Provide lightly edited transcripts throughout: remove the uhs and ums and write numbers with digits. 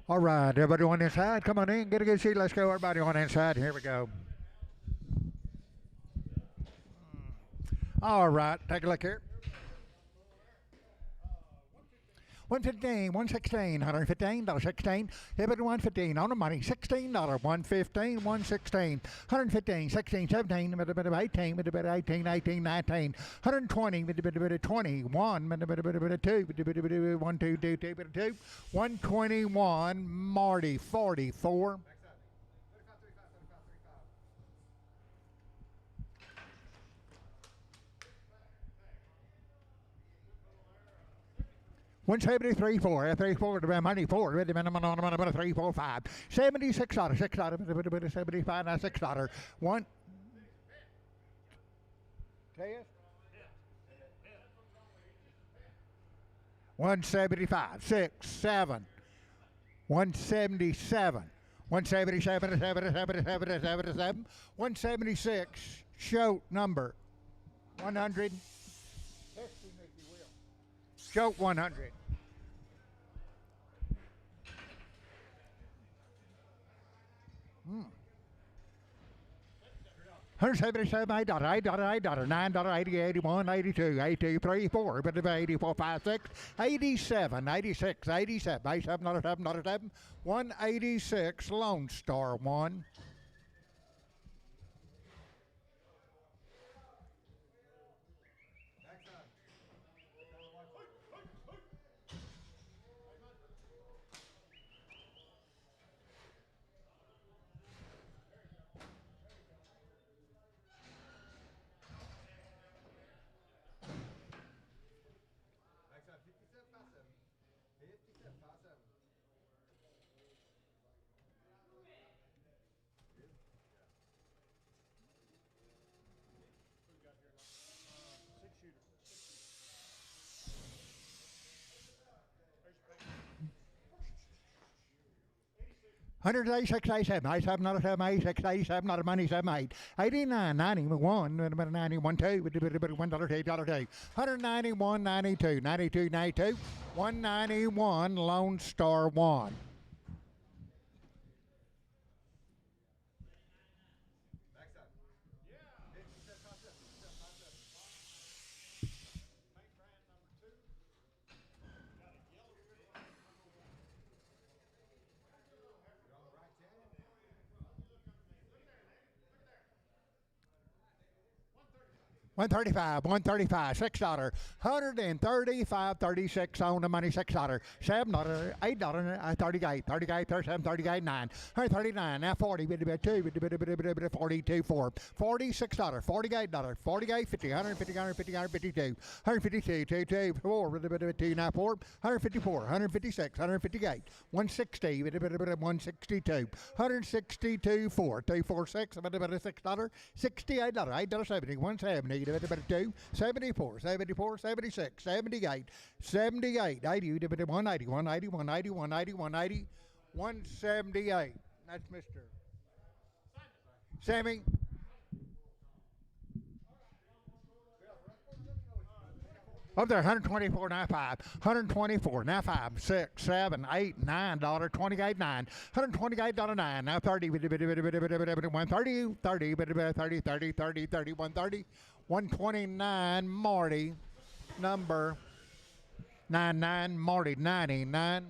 All right, everybody on inside, come on in, get a good seat. Let's go, everybody on inside. Here we go. All right, take a look here. 115, 116, $115, Hit it 115 on the money, $16, 115, 116, 115, 16, 17, with a bit of 18, with a bit of 18, 18, 19, 120, with a bit of 21, with a bit of 2, with a bit of 1, 2, 2, 2, 2, 121, Marty, 44. 173 4, 34 to money 4, with the minimum on a 3 4 5. $76, $6, 75, now $6. One. Test. 175, 6, 7, 177, 177, 7, 176, show number 100. Show 100. 177, $8, $9, 80, 81, 82, 82, 3, 4, but 84, 5, 6, 87, 86, 87, 87, $7, $7, 186, Lone Star 1. Hundred 87, 87, not a 7, 86, 87, not a money 7, 8, 89, 91, about 91, 2, $1, $2, 191, 92, 92, 92, 191, Lone Star 1. $135, $6, 135.36 on the money, $6, $7, $8, 38, 38, 37, 38, 9, 139, now 40, 42, 4, $46, $48, 48, 50, 150, 150, 152, 152, 2, 2, 4, 2, now 4, 154, 156, 158, 160, 162, 162, 4, 246, $6, $68, $8, 70, 170, 2, 74, 74, 76, 78, 78, 80, 180, 180, 180, 180, 180, 178. That's Mr. Sammy. Up there, 124, now 5, 124, now 5, 6, 7, 8, $9, 28, 9, $128, 9, now 30, 130, 30, 30, 30, 30, 30, 130, 129, Marty, number 99, Marty, 99.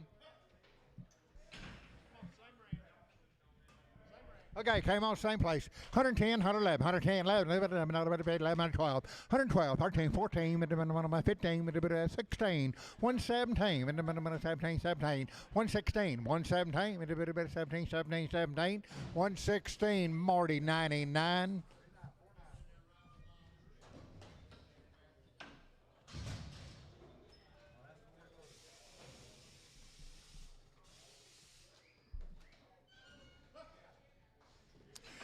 Okay, came on same place. 110, 111, 110, 11, 11, 12, 112, 13, 14, 15, 16, 117, 17, 17, 116, 117, 17, 17, 17, 116, Marty, 99.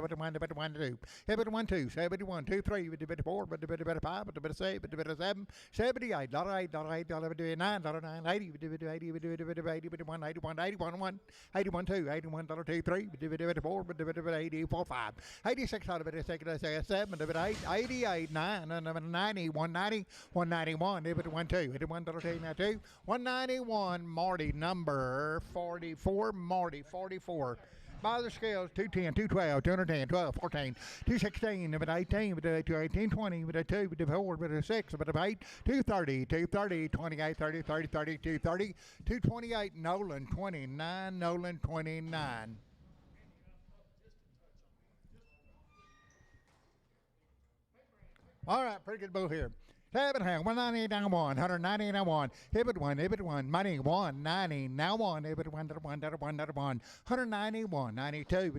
1, 2, 71, 2, 3, 4, 5, 6, 7, 78, $8, $9, $9, 80, 81, 81, 81, 81, 2, 81, 2, 3, 4, 84, 5, 86, 7, 8, 88, 9, 90, 190, 191, 1, 2, 81, 2, 191, Marty, number 44, Marty, 44. By the scales, 210, 212, 210, 12, 14, 216, 18, 218, 20, 2, 4, 6, 8, 230, 230, 28, 30, 30, 30, 230, 228, Nolan, 29, Nolan, 29. All right, pretty good bull here. 198 down 198 down 1. Hip it one, money 190 now 1. Hip it 1, 191, 92,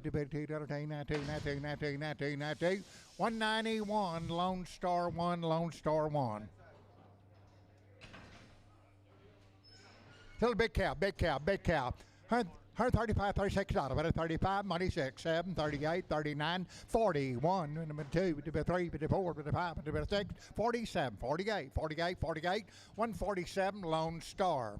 191, Lone Star 1, Lone Star 1. Still a big cow, big cow, big cow. Her 35, $36, but 35, money 6, 7, 38, 39, 41, 2, 3, 4, 5, 6, 47, 48, 48, 48, 147, Lone Star.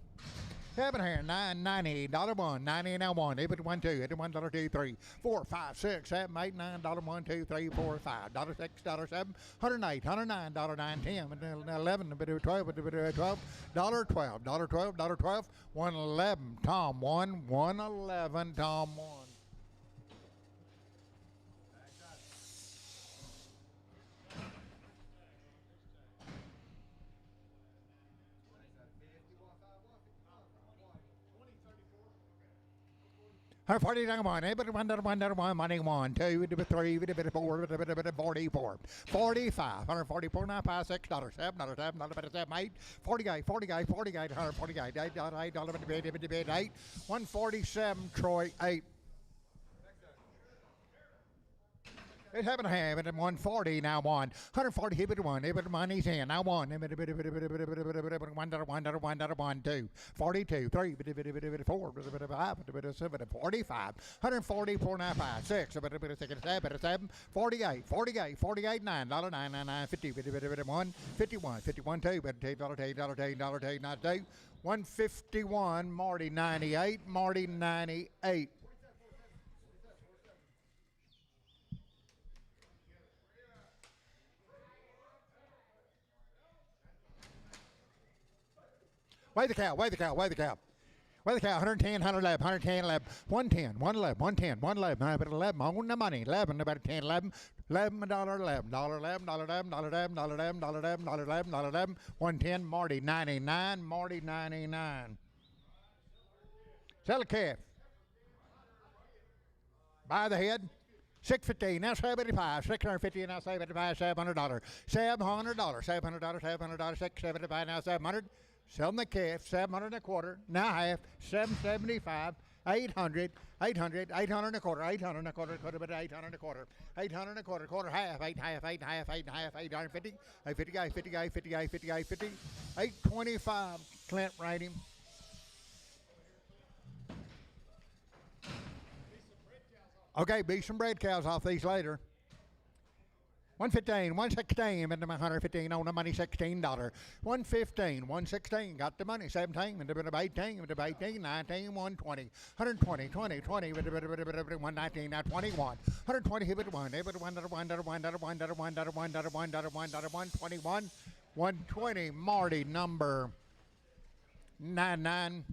Heaven here, $9.90, $1, 90 now 1, $1, 2, $1, 2, 3, 4, 5, 6, 7, 8, $9, $1, 2, 3, 4, 5, $6, $7, $108, $109, $9, 10, $11, $12, $12, $12, $12, $12, 111, Tom 1, 111, Tom 1. Her 40 down 1, money 1, 2, 3, 4, 44, 45, 144, 9, 5, $6, $7, $7, 7, 8, 48, 48, 48, 148, $8, 8, 147, Troy 8. It's having a ham at 140 now 1. 140 hit it 1. Money's in now 1. 1, 2, 42, 3, 4, 5, 7, 45. 144 now 5, 6, 7, 48, 48, 48, 9, $9, 9, 50, 1, 51, 51, 2, $8, 151, Marty 98, Marty 98. Weigh the cow, weigh the cow, weigh the cow. Weigh the cow, 110, 111, 110, 11, 110, 111, 110, 111, 11, on the money, 11, about 10, 11, $11, $11, $11, $11, $11, $11, $11, $11, $11, $11, 110, Marty 99, Marty 99. Sell a calf. Buy the head. 650, now 75, 650, now 75, $700, $700, $700, $700, 675, now 700. Selling the calf, 700 and a quarter, now half, 775, 800, 800, 800 and a quarter, 800 and a quarter, could have been 800 and a quarter, 800 and a quarter, quarter half, 8 and a half, 8 and a half, 8 and a half, 850, 850, 50, 50, 50, 50, 825, Clint, rate him. Okay, be some bread cows off these later. 115, 116, into my 115 on the money, $16. 115, 116, got the money, 17, into the 18, into 18, 19, 120, 120, 20, 20, 119, now 21, 120, hit it one, hit it one, $1, $1, $1, $1, $1, $1, $1, $1, $1, $1, $1, 121, 120, Marty number 99.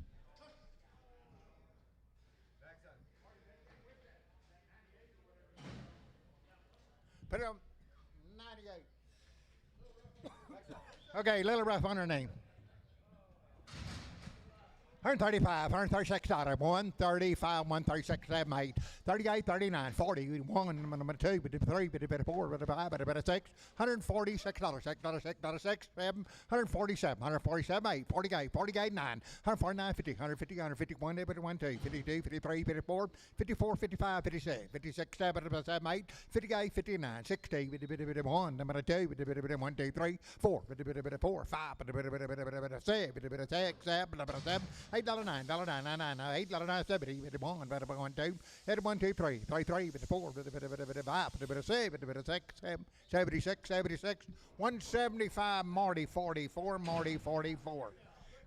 Put it on 98. Okay, Little Rough on her name. $135, $136, 135, 136, 7, 8, 38, 39, 40, 1, 2, 3, 4, 5, 6, $146, $6, 6, 7, 147, 147, 8, 48, 48, 9, 149, 50, 150, 151, 1, 2, 52, 53, 54, 54, 55, 56, 56, 7, 7, 8, 58, 59, 60, 1, 2, 1, 2, 3, 4, 4, 5, 6, 7, $8.09, $9, $8, $70, $1, $2, $1, 2, 3, 3, 3, 4, 5, 6, 76, 76, 175, Marty 44, Marty 44.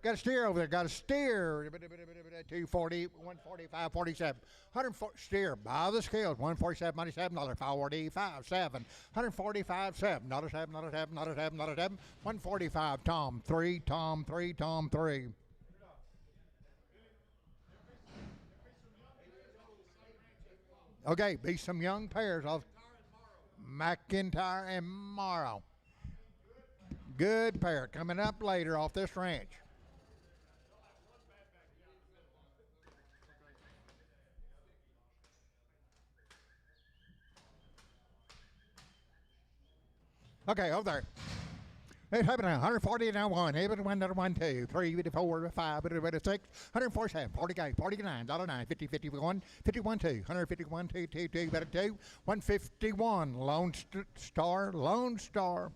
Got a steer over there, got a steer, 240, 145, 47, 104, steer by the scales, 147, $97, 45, 7, 145, 7, not a 7, not a 7, not a 7, not a 7, 145, Tom 3, Tom 3, Tom 3. Okay, be some young pairs of McIntyre and Morrow. Good pair coming up later off this ranch. Okay, over there. It's happening. 140 now 1, 1, 1, 2, 3, 4, 5, 6, 147, 48, 49, $9, 50, 51, 51, 2, 151, 2, 2, 2, 2, 151, Lone Star.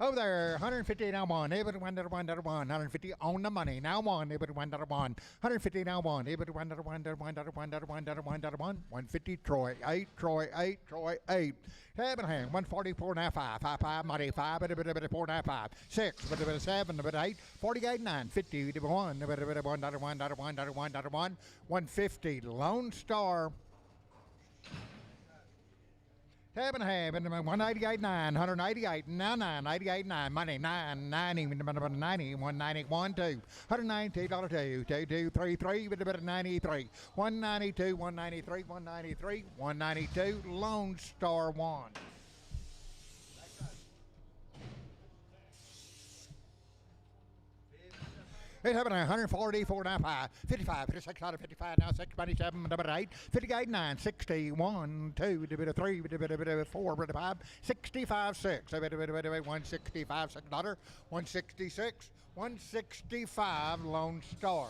Over there, 150 now 1, 1, 150 on the money, now 1, 1, 150 now 1, 1, 150 Troy 8, Troy 8, Troy 8. 7 hand, 144 now 5, 5, 5, money 5, 4 now 5, 6, 7, 8, 48, 9, 50, 1, 150 Lone Star. 7 half, and 188, 9, 188, now 9, 88, 9, money 9, 90, 90, 191, 2, $192, 2, 2, 2, 3, 3, 93, 192, 193, 193, 192, Lone Star 1. It's happening 144 now 5, 55, 56 out of 55 now 6, 27, 8, 58, 9, 61, 2, 3, 4, 5, 65, 6, 165, $6, 166, 165 Lone Star.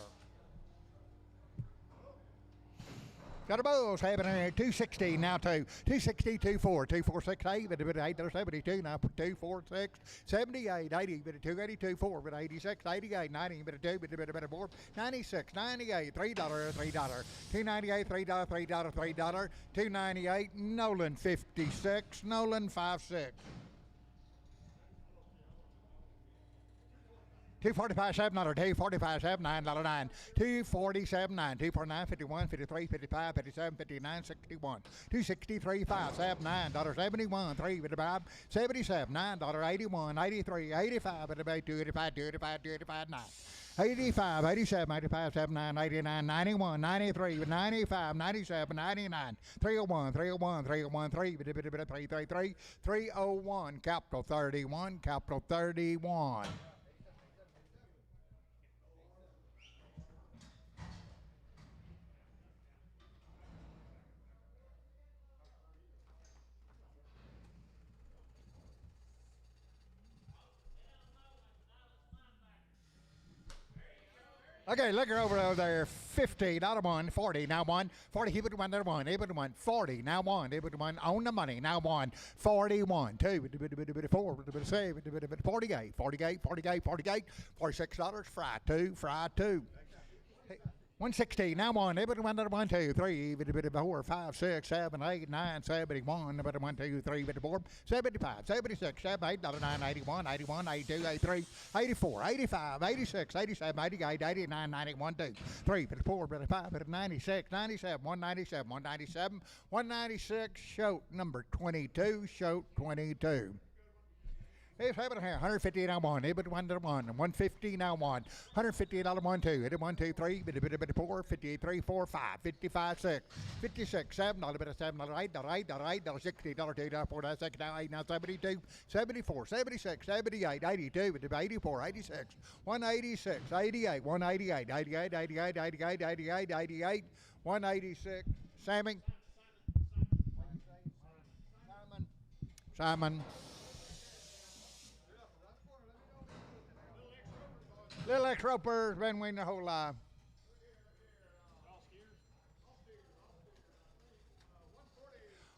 Got a Bulls happening here, 260 now 2, 260, 24, 2468, 872 now 246, 78, 80, 282, 4, 86, 88, 90, 2, 4, 96, 98, $3, $3, 298, $3, $3, $3, 298, Nolan 56, Nolan 56. 245, 7, $2, 245, 7, $9, 9, 247, 9, 249, 51, 53, 55, 57, 59, 61, 263, 5, 7, $9, 71, 3, 55, 77, $9, 81, 83, 85, 285, 285, 285, 9. 85, 87, 85, 79, 89, 91, 93, 95, 97, 99, 301, 301, 301, 333, 301, capital 31, capital 31. Okay, look her over there. 50, not a 1, 40, now 1, 40, keep it 1, not a 1, able to 1, 40, now 1, able to 1, on the money, now 1, 41, 2, 4, 7, 48, 48, 48, 48, $46, fry 2, fry 2. 160, now one, everybody 1, 2, 3, 4, 5, 6, 7, 8, 9, 71, 1, 2, 3, 4, 75, 76, 78, 9, 81, 81, 82, 83, 84, 85, 86, 87, 88, 89, 91, 2, 3, 4, 5, 96, 97, 197, 197, 196, shoat number 22, shoat 22. It's having here, 150 now one, $1 1, 150 now one, $150 1 2, 1 2 3, 4, 58 3 4 5, 55 6, 56 7, $7 $8, $8, $8, $60, $2, $4, 6, now 8, now 72, 74, 76, 78, 82, 84, 86, 186, 88, 188, 88, 88, 88, 88, 88, 186, Sammy. Simon. Little ex-roper's been winning the whole life.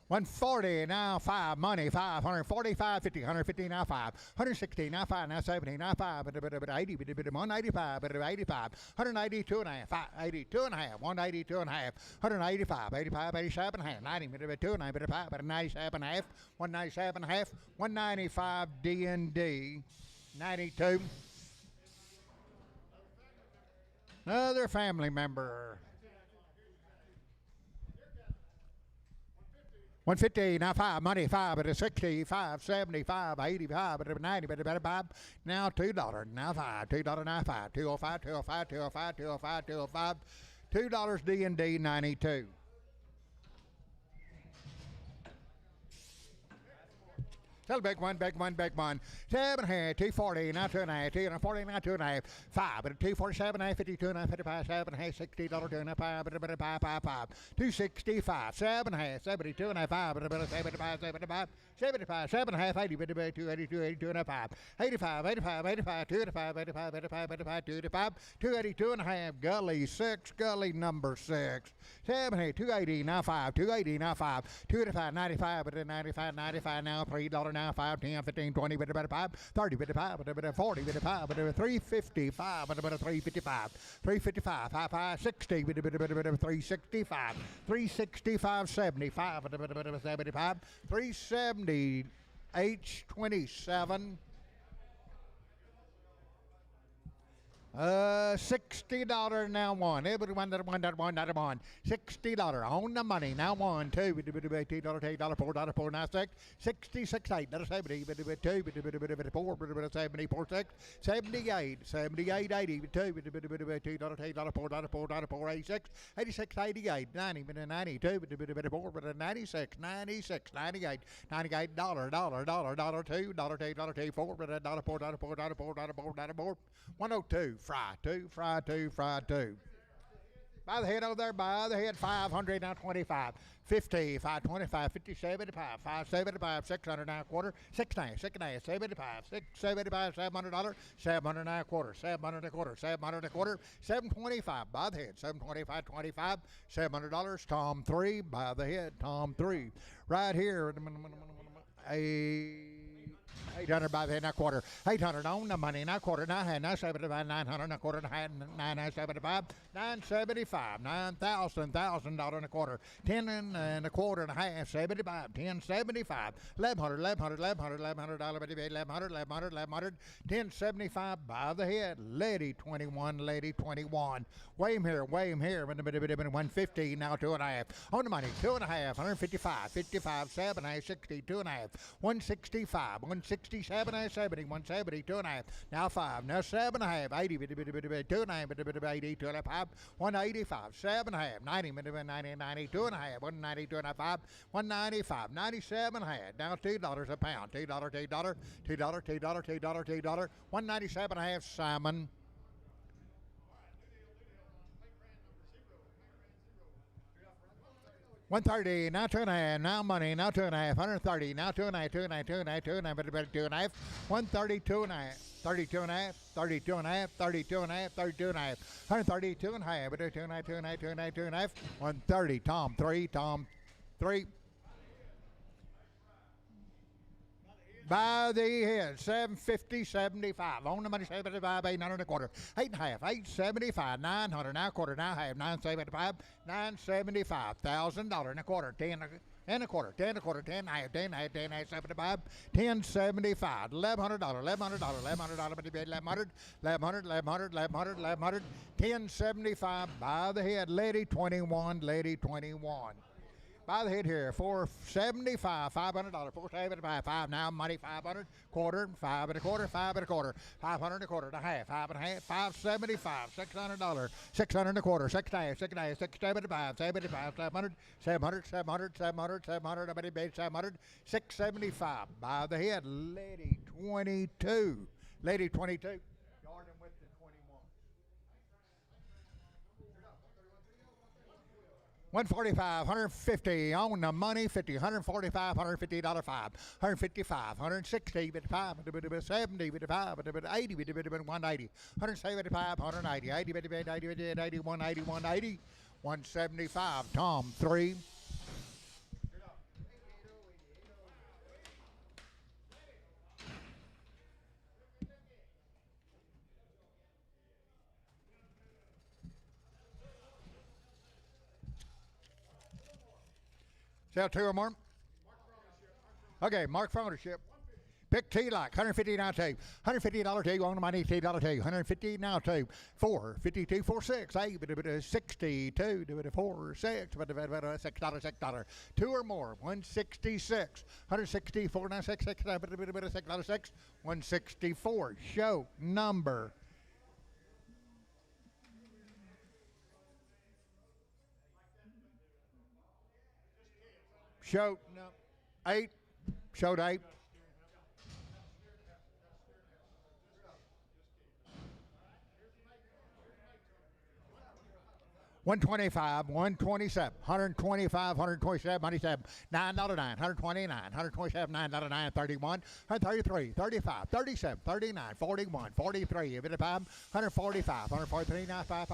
140 now 5 money 5 145 50 150 now 5 160 now 5 now 70 now 5 80 185 85 182 and a half 82 and a half 182 and a half 185 85 87 and a half 90 2 95 97 and a half 197 and a half 195 D&D 92. Another family member. 150 now 5 money 5 at a 65 75 85 at a 90 but a 5 now $2 now 5 $2 now 5 205 205 205 205 205 $2 D&D 92. Tell big one, big one, big one. 7 here, 240, now 2 and a half, 240, now 2 and a half, 5, at 247, now 52, now 55, 7 and a half, $60, 2 and a half, 5, 265, 7 and a half, 72 and a half, 5, 75, 75, 75, 7 and a half, 80, 2, 82, 82 and a half, 85, 85, 85, 2 and a half, 85, 85, 85, 2 and a half, 282 and a half, gully 6, gully number 6. 7 here, 280, now 5, 280, now 5, 2 and a half, 95, 95, 95, now $3, now 5, 10, 15, 20, 5, 30, 5, 40, 5, 355, 355, 355, 5, 5, 60, 365, 365, 75, 75, 370, H27. $60 now one. Every one that one. $60 on the money now one. $2, $8, $4, 4, now 6, 66, 8, 70, 2, 4, 74, 6, 78, 78, 80, 2, $8, $4, 4, 86, 86, 88, 90, 92, 4, 96, 96, 98, $98, $2, $2, $4, $4, 102. Fry two. By the head over there, by the head, 500 now 25, 50, 525, 50, 75, 575, 600 now quarter, 690, 690, 75, 675, $700, 700 now quarter, 700 a quarter, 700 a quarter, 725 by the head, 725, 25, $700, Tom 3 by the head, Tom 3. Right here, 800 by the head, now quarter. 800 on the money, now quarter, now hand, now 75, 900, now quarter, now hand, 975, 975, $1,000 and a quarter. 10 and a quarter and a half, 75, 1075, 1100, 1100, 1075 by the head. Lady 21, lady 21. Weigh him here, 150, now 2 and a half. On the money, 2 and a half, 155, 55, 7 and a half, 60, 2 and a half, 165, 167 and a half, 70, 170, 2 and a half, now 5, now 7 and a half, 80, 2 and a half, 80, 2 and a half, 185, 7 and a half, 90, 90, 2 and a half, 190, 2 and a half, 195, 97 and a half, now $2 a pound, $2, $2, 197 and a half, Simon. $130, now 2 and a half, now money, now 2 and a half, 130, now 2 and a half, 2 and a half, 2 and a half, 2 and a half, 2 and a half, 132 and a half, 32 and a half, 32 and a half, 32 and a half, 32 and a half, 132 and a half, 2 and a half, 2 and a half, 2 and a half, 2 and a half, 130, Tom 3, Tom 3. By the head, 750, 75. On the money, 75, 800 and a quarter. 8.5, 875, 900, now quarter, now half, 975, 975, $1,000 and a quarter, 10 and a quarter, 10 and a quarter, 10 and a half, 10 and a half, 10 and a half, 75, 1075, $1,100, $1,100, $1,100, $1,100, 1075 by the head, lady 21, lady 21. By the head here, 475, $500, 475, 5 now, money 500, quarter, 5 and a quarter, 5 and a quarter, 500 and a quarter, and a half, 5 and a half, 575, $600, 600 and a quarter, 6 and a half, 6 and a half, 675, 75, 700, 700, 700, 700, 700, 700, 675. By the head, lady 22, lady 22. Jordan with the 21. 145, 150 on the money, 50, 145, $150, $5, 155, 160, 55, 70, 55, 80, 180, 175, 190, 80, 80, 180, 180, 175, Tom, 3. Sell 2 or more? Okay, mark for ownership. Pick T lock, $150 now two. $150 two on the money, $2 two. $150 now two. 4, 52, 4, 6, 8, 62, 4, 6, $6. 2 or more, 166. 164 now 6, $6, $6. 164. Show number. Show no, 8. Showed 8. $125, $127, $125, $127, $97, $9.09, $129, $127, $9.09, $31, $133, $35, $37, $39, $41, $43, $55, $145, $143, $95,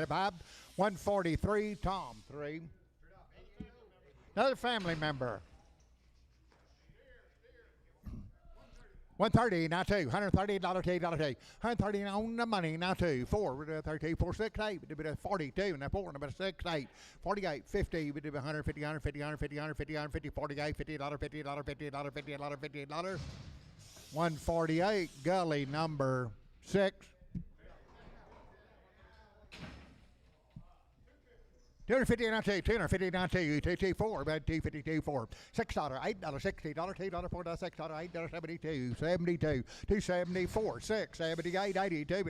$5, $143, Tom, 3. Another family member. 130 now 2. $130 $2, $130 on the money now 2. 4, 32, 4, 6, 8, 42 now 4, 6, 8, 48, 50, 150, 150, 150, 150, 150, 48, $50, $50, $50, $50, $50, 148 gully number 6. 250 now 2, 250 now 2, 224, about 252 4, $6, $8, $60, $2, $4, $6, $8, 72, 72, 274, 6, 78, 82,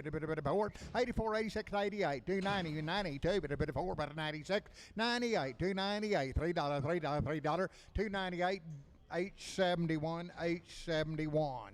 4, 84, 86, 88, 290, 92, 4, about 96, 98, 298, $3, $3, $3, 298, 871, 871.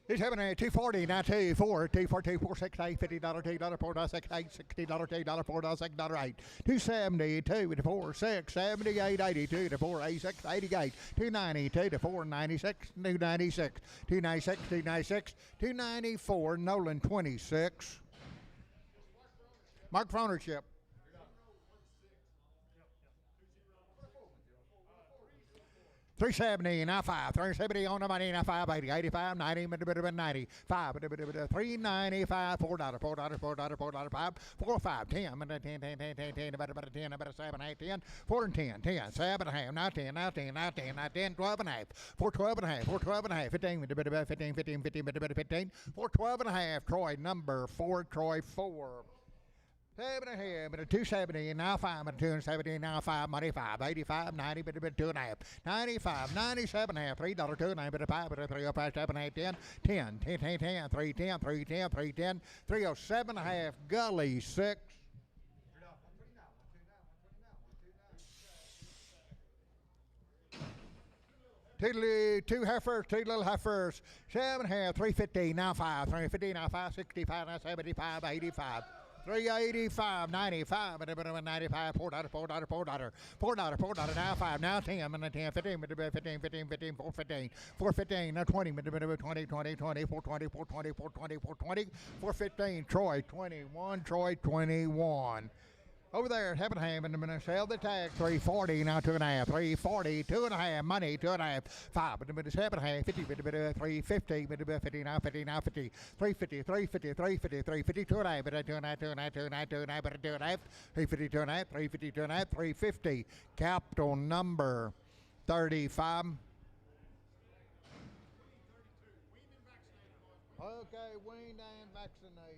He's having a 240 now 2, 4, 242, 4, 6, 8, $50, $2, 4, 6, 8, $60, $2, 4, 6, 8, 272 to 4, 6, 78, 82 to 4, 86, 88, 292 to 4, 96, 296, 296, 296, 294, Nolan 26. Mark for ownership. 370 now 5, 370 on the money now 580, 85, 90, 95, 395, $4, $4, $4, $4, 5, 4, 5, 10, 10, 10, 10, 10, 10, about 10, about 7, 8, 10, 4 and 10, 10, 7 and a half, now 10, now 10, now 10, now 10, 12 and a half, 4, 12 and a half, 4, 12 and a half, 15, 15, 15, 15, 15, 4, 12 and a half, Troy number 4, Troy 4. 7 and a half, but a 270, now 5, but a 270, now 5, money 5, 85, 90, but a 2 and a half, 95, 97 and a half, $3, 2 and a half, but a 5, but a 3, 5, 7, 8, 10, 10, 10, 10, 10, 310, 310, 310, 307 and a half, Gully 6. Two heifers, 2 little heifers, 7 and a half, 350, now 5, 350, now 5, 65, now 75, 85. 385, 95, 95, $4, $4, $4, $4, now 5, now 10, and 10, 15, 15, 15, 15, 415, 415, now 20, 20, 20, 20, 420, 420, 420, 420, 415, Troy 21, Troy 21. Over there, half and a half, and I'm gonna sell the tag. 340 now, 2.5. 340, 2.5. Money, 2.5. 5, and a minute, half and a half. 50, bit, 350, bit, 50 now, 50 now, 50. 350, 350, 350, 350, 2.5, but 2.5, 2.5, 2.5, 2.5, but 2.5. 350, 2.5, 350, 2.5, 350. Capital number 35. Okay, weaned and vaccinated.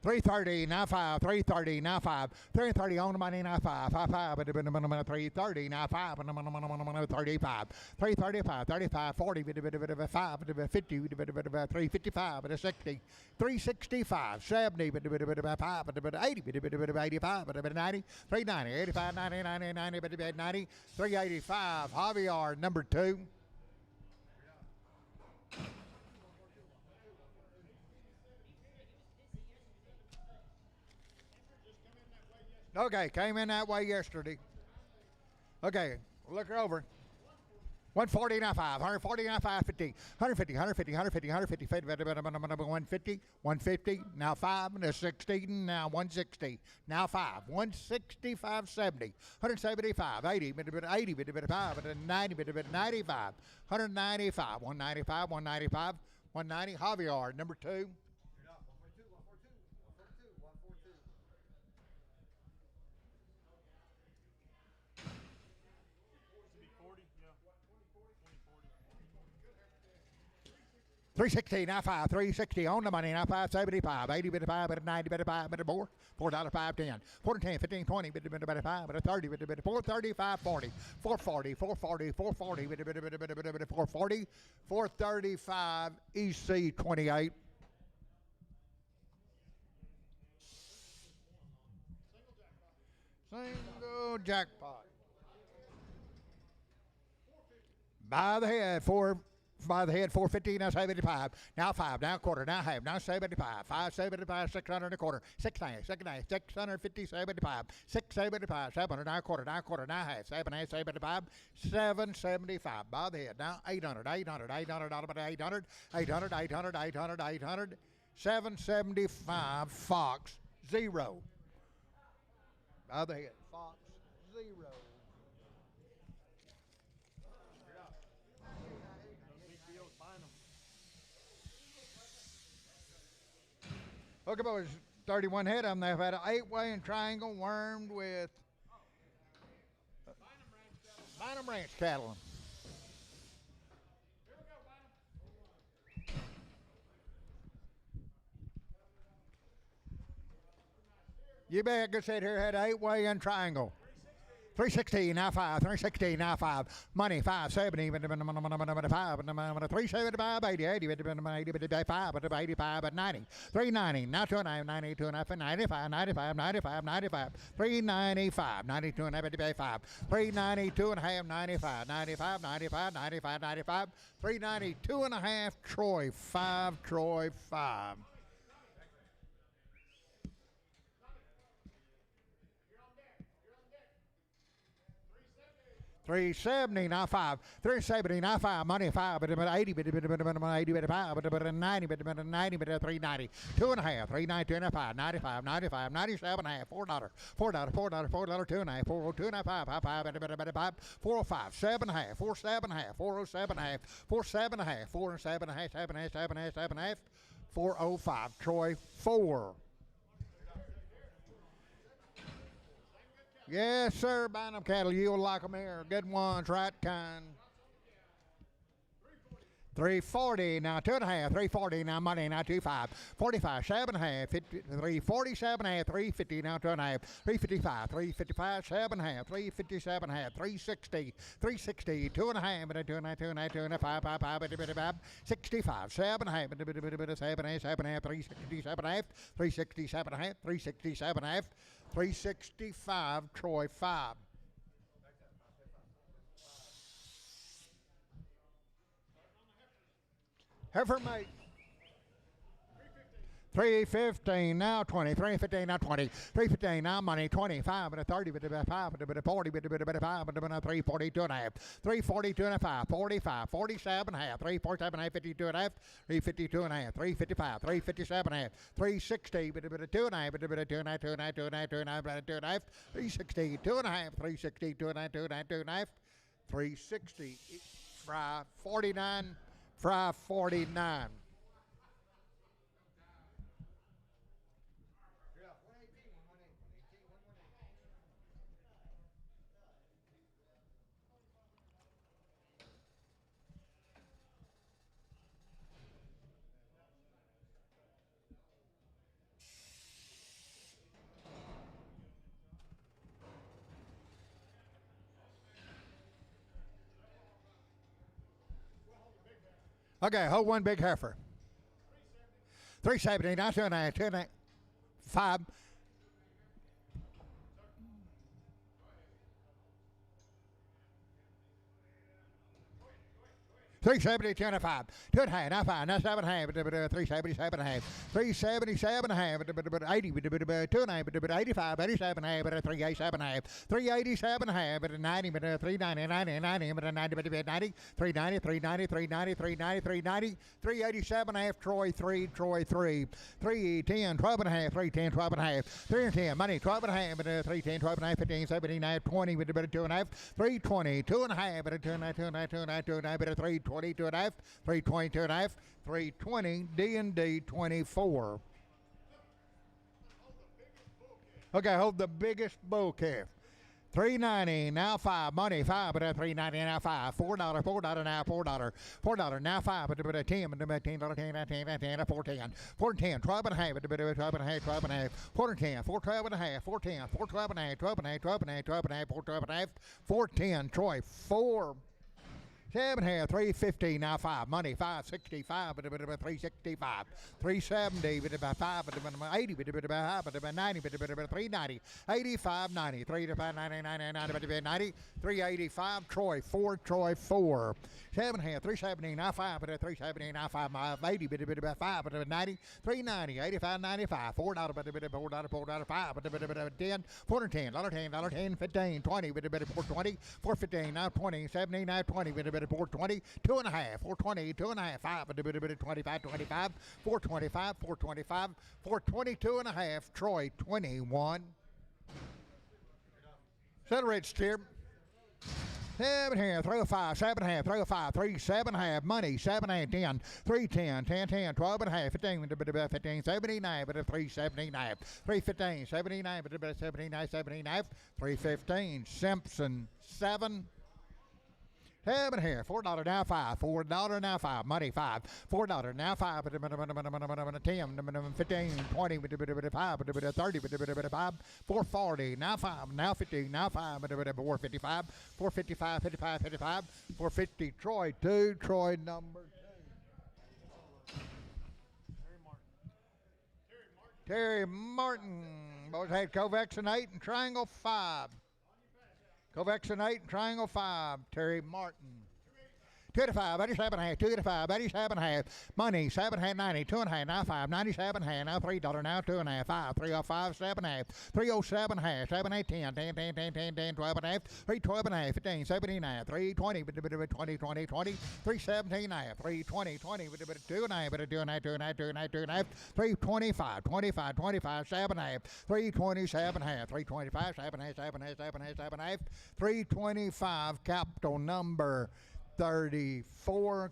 330, now 5, 330, now 5, 330 on the money, now 5, 5, 5, but 330, now 5, 35, 335, 35, 40, 5, 50, 355, 60, 365, 70, 5, 80, 85, 90, 390, 85, 90, 90, 90, 90, 385, Javier, number 2. Okay, came in that way yesterday. Okay, look her over. 140 now 5, 140 now 550, 150, 150, 150, 150, 150, now 5, now 60, now 160, now 5, 160, 570, 175, 80, 80, 5, 90, 95, 195, 195, 195, 190, Javier, number 2. 360, now 5, 360 on the money, now 575, 80, 5, 90, 5, more, $4, 5, 10, 4, 10, 15, 20, 5, 30, 4, 35, 40, 440, 440, 440, 440, 435, EC 28. Single jackpot. By the head, by the head, 450, now 75, now 5, now quarter, now half, now 75, 575, 600 and a quarter, 690, 650, 75, 675, 700, now quarter, now half, 775, 775, by the head, now 800, 800, 800, 800, 800, 800, 800, 800, 775, Fox, 0. By the head, Fox, 0. Okay, boys, 31 head of them. They've had an 8-way and triangle wormed with Bynum Ranch cattle. You bet, good set here, had an 8-way and triangle. 360, now 5, 360, now 5, money, 570, 375, 80, 80, 85, 85, 90, 390, now 2.5, 90, 2.5, 95, 95, 95, 95, 395, 92 and 85, 392 and a half, 95, 95, 95, 95, 95, 392 and a half, Troy 5, Troy 5. 370, now 5. 370, now 5. Money 5, but 80, 80, 85, but 90, 90, 390. 2.5, 390, 2.5, 95, 95, 97 and a half, $4, $4, $4, $4, 2.5, 402 and a half, 5, 405, 7 and a half, 47 and a half, 407 and a half, 47 and a half, 407 and a half, 7 and a half, 7 and a half, 7 and a half, 405, Troy 4. Yes, sir, Bynum cattle. You'll like them here. Good ones, right kind. 340, now 2.5, 340, now money, now 25, 45, 7.5, 347 and a half, 350, now 2.5, 355, 355, 7.5, 357 and a half, 360, 360, 2.5, 2.5, 2.5, 5, 5, 65, 7.5, 7.5, 367 and a half, 367 and a half, 367 and a half, 365, Troy 5. Heifer mate. 315 now 20, 315 now 20, 315 now money 25 and a 30 but a 5 but a 40 but a 5 but a 342 and a half, 342 and a 5, 45, 47 and a half, 347 and a half, 52 and a half, 352 and a half, 355, 357 and a half, 360 but a 2 and a half, but a 2 and a half, 2 and a half, 2 and a half, 2 and a half, 2 and a half, 360, 2 and a half, 360, 2 and a half, 2 and a half, 2 and a half, 360, fry 49, fry 49. Okay, hold one big heifer. 370, now 2 and a half, 2 and a half, 5. 370, 2 and a 5, 2 and a half, now 5, now 7 and a half, 377 and a half, 377 and a half, 80, 2 and a half, 85, 87 and a half, 387 and a half, 387 and a half, 90, 390, 90, 90, 90, 390, 390, 390, 390, 390, 387 and a half, Troy 3, 310, 12 and a half, 310, 12 and a half, 310, money 12 and a half, 310, 12 and a half, 15, 17, 20, 2 and a half, 320, 2 and a half, 2 and a half, 2 and a half, 2 and a half, 2 and a half, 322 and a half, 322 and a half, 320, D&D 24. Okay, hold the biggest bull calf. 390 now 5 money 5 but 390 now 5 $4 $4 now $4 now 5 but 10 $10 $10 410 410 12 and a half 12 and a half 12 and a half 410 412 and a half 410 412 and a half 12 and a half 12 and a half 12 and a half 412 and a half 410 Troy 4 7 here, 350 now 5 money 565 but 365 370 but about 5 but 80 but about 5 but 90 but 390 85 90 385 90 90 90 90 385 Troy 4 7 here 370 now 5 but 370 now 5 80 but about 5 but 90 390 85 95 $4 but $4 5 but 10 410 $10 15 20 but 420 415 now 20 70 now 20 but 420 2 and a half 420 2 and a half 5 but 25 25 425 425 422 and a half Troy 21 Celebrate steer 7 here 305 7 and a half 305 3 7 and a half money 7 and 10 310 10 10 12 and a half 15 15 79 but 379 315 79 but 79 79 315 Simpson 7 7 here, $4 now 5, $4 now 5, money 5, $4 now 5, 10, 15, 20, 5, 30, 5, 440 now 5, now 50, now 5, 455, 455, 55, 55, 450 Troy 2, Troy number 2. Terry Martin, boys had Kovacs and 8 and Triangle 5. Kovacs and 8 and Triangle 5, Terry Martin. 285, 87 and a half, 285, 87 and a half, money, 7 and a half, 90, 2 and a half, now 5, 97 and a half, now $3, now 2 and a half, 5, 305, 7 and a half, 307 and a half, 7, 8, 10, 10, 10, 10, 10, 10, 12 and a half, 312 and a half, 15, 79, 320, 20, 20, 20, 317 and a half, 320, 20, 2 and a half, 2 and a half, 2 and a half, 2 and a half, 2 and a half, 325, 25, 25, 7 and a half, 327 and a half, 325, 7 and a half, 7 and a half, 7 and a half, 7 and a half, 325, capital number 34,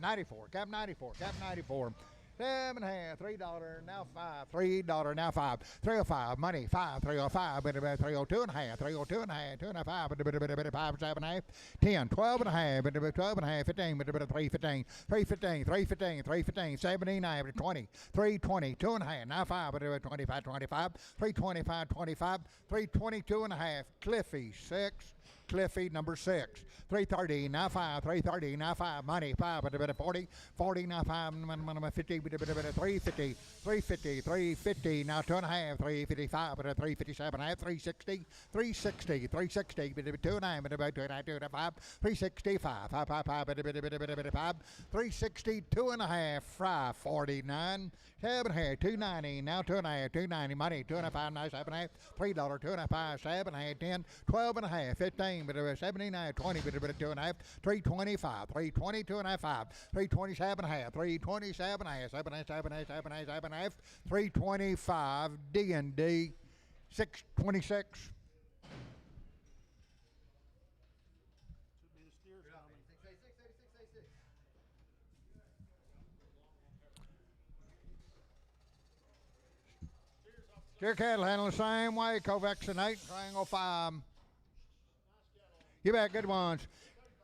94, cap 94, cap 94. 7 and a half, $3 now 5, $3 now 5, 305 money 5, 305, 302 and a half, 302 and a half, 2 and a half, 5, 7 and a half, 10, 12 and a half, 12 and a half, 15, 315, 315, 315, 315, 79, 20, 320, 2 and a half, now 5, 25, 25, 325, 25, 322 and a half, Cliffy 6. Cliffy, number 6. 330, now 5, 330, now 5, money, 5, but a bit of 40, 40, now 5, 50, but a bit of 350, 350, 350, now 2.5, 355, but a 357, 360, 360, 360, but a bit 2.9, but about 2.9, 2.5, 365, 5, but a bit 5, 360, 2.5, 549, 7.5, 290, now 2.5, 290, money, 2.5, now 7.5, $3, 2.5, 7.5, 10, 12.5, 15, but a 79, 20, but a bit 2.5, 325, 320, 2.5, 327.5, 327.5, 7.5, 325, D&D, 626. Steer cattle handle the same way. Covaccinate, triangle 5. You bet, good ones.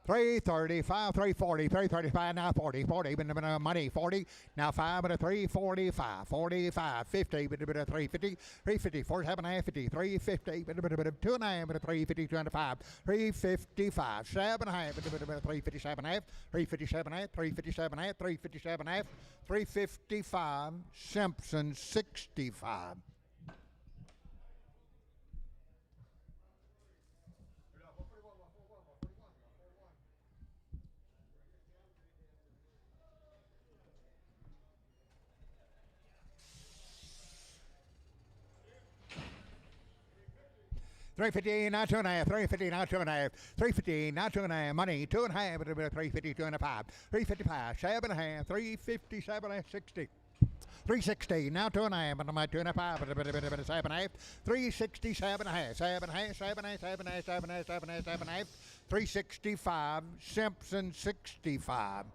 335, 340, 335, now 40, 40, but a money, 40, now 5, but a 345, 45, 50, but a bit of 350, 350, 47.5, 50, 350, but a bit of 2.5, but a 350, 205, 355, 7.5, but a bit of 357.5, 357.5, 357.5, 357.5, 355, Simpson 65. $350, now 2.5, $350, now 2.5, $350, now 2.5, money, 2.5, but a bit of 350, 2.5, 355, 7.5, 357, 60. 360, now 2.5, but I'm at 2.5, but a bit of 7.5, 367.5, 7.5, 7.5, 7.5, 7.5, 7.5, 7.5, 365, Simpson 65.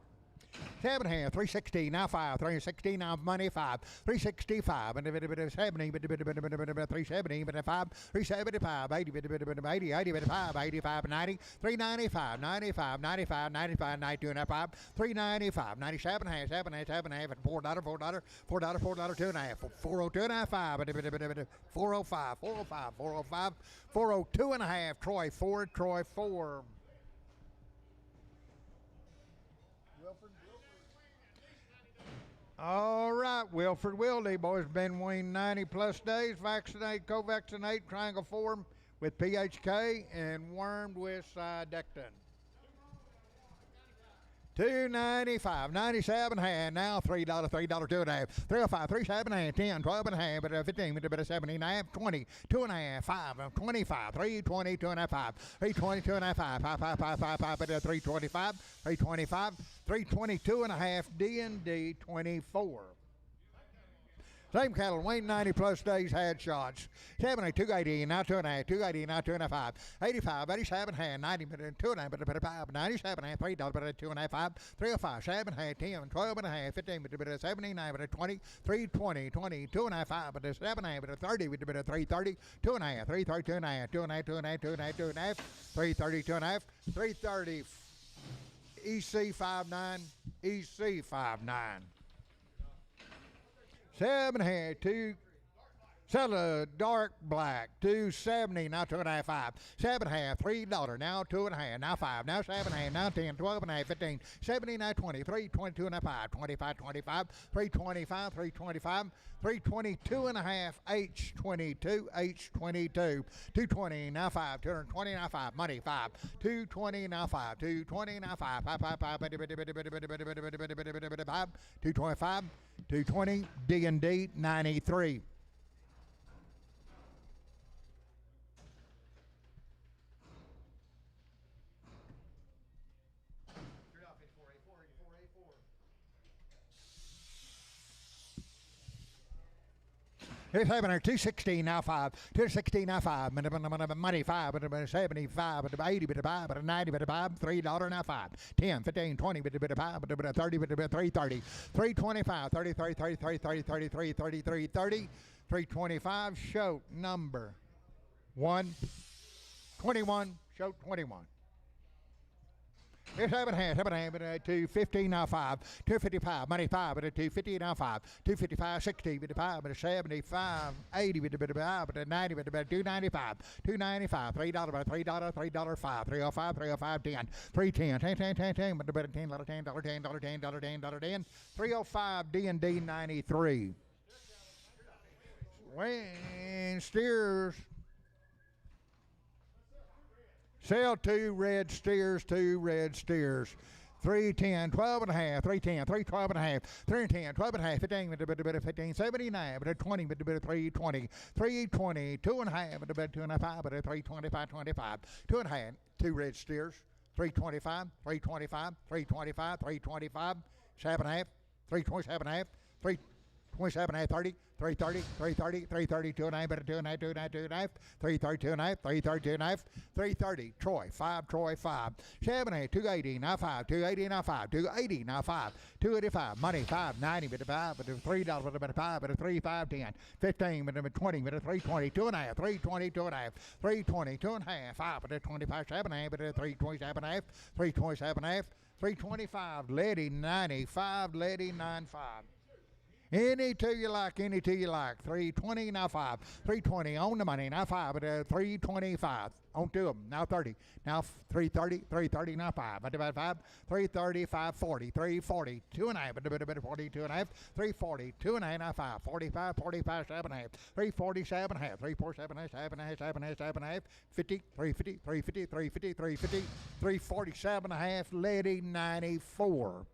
7.5, 360, now 5, 360, now money 5, 365, and a bit of 70, but a bit of 370, but a 5, 375, 80, but a bit of 80, 80, but a 5, 85, 90, 395, 95, 95, 95, 92 and a 5, 395, 97, half, 7, half, 7, half, and $4, $4, $4, $4, 2.5, 402 and a half, but a bit of 405, 405, 405, 402 and a half, Troy 4, Troy 4. All right, Wilford Wildy, boys, been weaned 90 plus days, vaccinate, co-vaccinate, triangle form with PHK and wormed with Cydectin. 295, 97 hand, now $3, $3, 2.5, 305, 37 hand, 10, 12 and a half, but 15, with a bit of 17 and a half, 20, 2.5, 5, 25, 320, 2.5, 5, 320, 2.5, 5, 5, 5, 5, 5, 5, but 325, 325, 322 and a half, D&D 24. Same cattle, weaned 90 plus days, had shots. 70, 280, now 2.5, 280, now 2.5, 85, 87, hand, 90, but 2.5, but a 5, 97, half, $3, but a 2.5, 5, 305, 7, half, 10, 12 and a half, 15, but a 79, but a 20, 320, 20, 2.5, 5, but a 7, half, but a 30, but a 330, 2.5, 330, 2.5, 2.5, 2.5, 2.5, 2.5, 330, 2.5, 330, EC 59, EC 59. 7 here, 2. Sell dark black, 270, now 2.5, 5, 7 half, $3, now 2.5, now 5, now 7 half, now 10, 12 and a half, 15, 70, now 20, 322 and a 5, 25, 25, 325, 325, 322 and a half, H22, H22, 220, now 5, 220, now 5, money 5, 220, now 5, 220, now 5, 5, 5, 5, 225, 220, D&D 93. Here's having our 216 now 5, 216 now 5, money 5, but 75, but 80, but 5, but 90, but 5, $3 now 5, 10, 15, 20, but 5, but 30, but 330, 325, 30, 30, 30, 30, 30, 33, 33, 30, 325, show number 1, 21, show 21. It's 7.5, 215 now 5, 255, money 5, but a 250 now 5, 255, 60, but a 5, but a 75, 80, but a bit of 5, but a 90, but a 295, 295, $3, but $3, $3, 5, 305, 305, 10, 310, 10, 10, 10, 10, but a bit of $10, $10, $10, $10, $10, $10, 10, 305, D&D 93. Wayne steers. Sell 2 red steers, 2 red steers. 310, 12 and a half, 310, 312 and a half, 310, 12 and a half, 15, but a bit of 15, 79, but a 20, but a bit of 320, 320, 2 and a half, but a bit of 2 and a half, but a 325, 25, 2 and a half, 2 red steers, 325, 325, 325, 325, 7 and a half, 327 and a half, 327 and a half, 30, 330, 330, 330, 2 and a half, but a 2 and a half, 2 and a half, 2 and a half, 332 and a half, 332 and a half, 330, Troy, 5, Troy, 5, 7 and a half, 280, now 5, 280, now 5, 280, now 5, 285, money, 590, but a 5, but a $3, but a 5, but a 3, 5, 10, 15, but a 20, but a 320, 2 and a half, 320, 2 and a half, 320, 2 and a half, 5, but a 25, 7 and a half, but a 327 and a half, 327 and a half, 325, Lady 95, Lady 95. Any two you like, any two you like. 320, now 5. 320 on the money, now 5. But 325 on 2 of them, now 30. Now 330, 330, now 5. But about 5, 330, 540, 340, 2 and a half. But a bit of 42 and a half. 340, 2 and a half, now 5. 45, 45, 7 and a half. 347 and a half. 347 and a half, 7 and a half, 7 and a half, 7 and a half. 50, 350, 350, 350, 350, 347 and a half. Lady 94.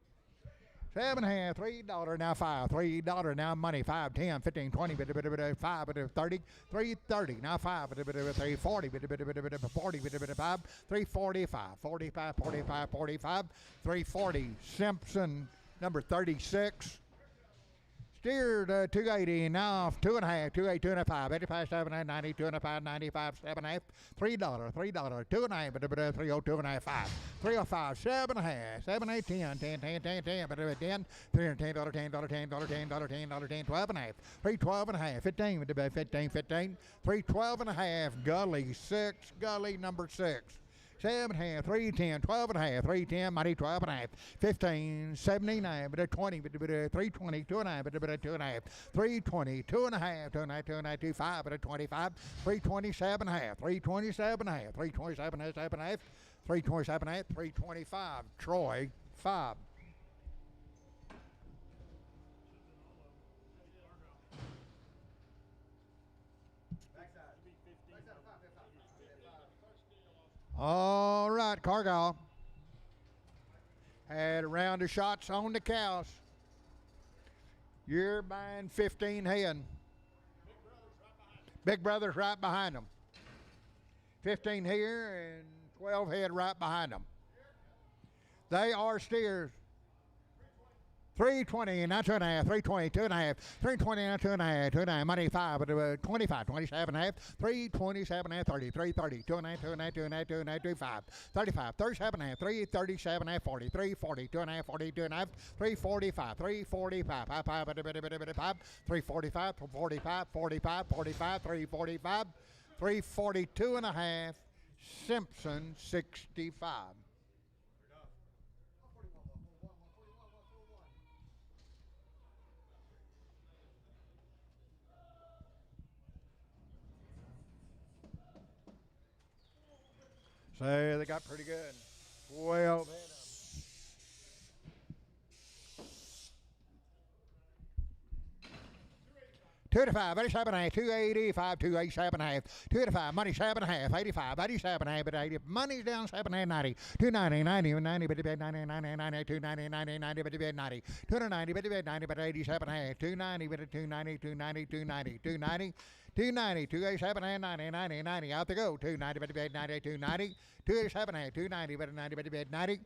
7 and a half, $3 now 5, $3 now money, 5, 10, 15, 20, bit of 5, bit of 30, 330 now 5, bit of 340, bit of 40, bit of 5, 345, 45, 45, 45, 340, Simpson number 36. Steered 280, now 2 and a half, 280, 2 and a half, 85, 7, 90, 2 and a half, 95, 7 and a half, $3, 2 and a half, but 302 and a half, 5, 305, 7 and a half, 7, 8, 10, 10, 10, 10, 10, but 10, $310, $10, $10, $10, $10, $10, 10, 12 and a half, 312 and a half, 15, but 15, 15, 312 and a half, Gully 6, Gully number 6. 7 and a half, 310, 12 and a half, 310, mighty 12 and a half, 15, 79, but a 20, but a 320, 2 and a half, but a 2 and a half, 320, 2 and a half, 2 and a half, 2 and a half, 25, but a 25, 327 and a half, 327 and a half, 327 and a half, 7 and a half, 327 and a half, 325, Troy, 5. All right, Cargill had a round of shots on the cows. You're buying 15 head. Big Brother's right behind them. 15 here and 12 head right behind them. They are steers. 320, now 2 and a half, 320, 2 and a half, 320, now 2 and a half, 2 and a half, money 5, but 25, 27 and a half, 327 and a half, 30, 330, 2 and a half, 2 and a half, 2 and a half, 2 and a half, 25, 35, 37 and a half, 337 and a half, 40, 340, 2 and a half, 40, 2 and a half, 345, 345, 5, 5, 345, 45, 45, 45, 345, 342 and a half, Simpson 65. So they got pretty good. 12 head. 285, 87 and a half, 285, 287 and a half, 285, money 7 and a half, 85, 87 and a half, but 80, money's down 7 and 90, 290, 90, 90, but 90, 90, 90, 290, 90, 90, but 90, 290, but 90, but 87 and a half, 290, but 290, 290, 290, 290, 290, 287 and 90, 90, 90, out to go, 290, but 90, 290, 287 and a half, 290, but 90, but 90,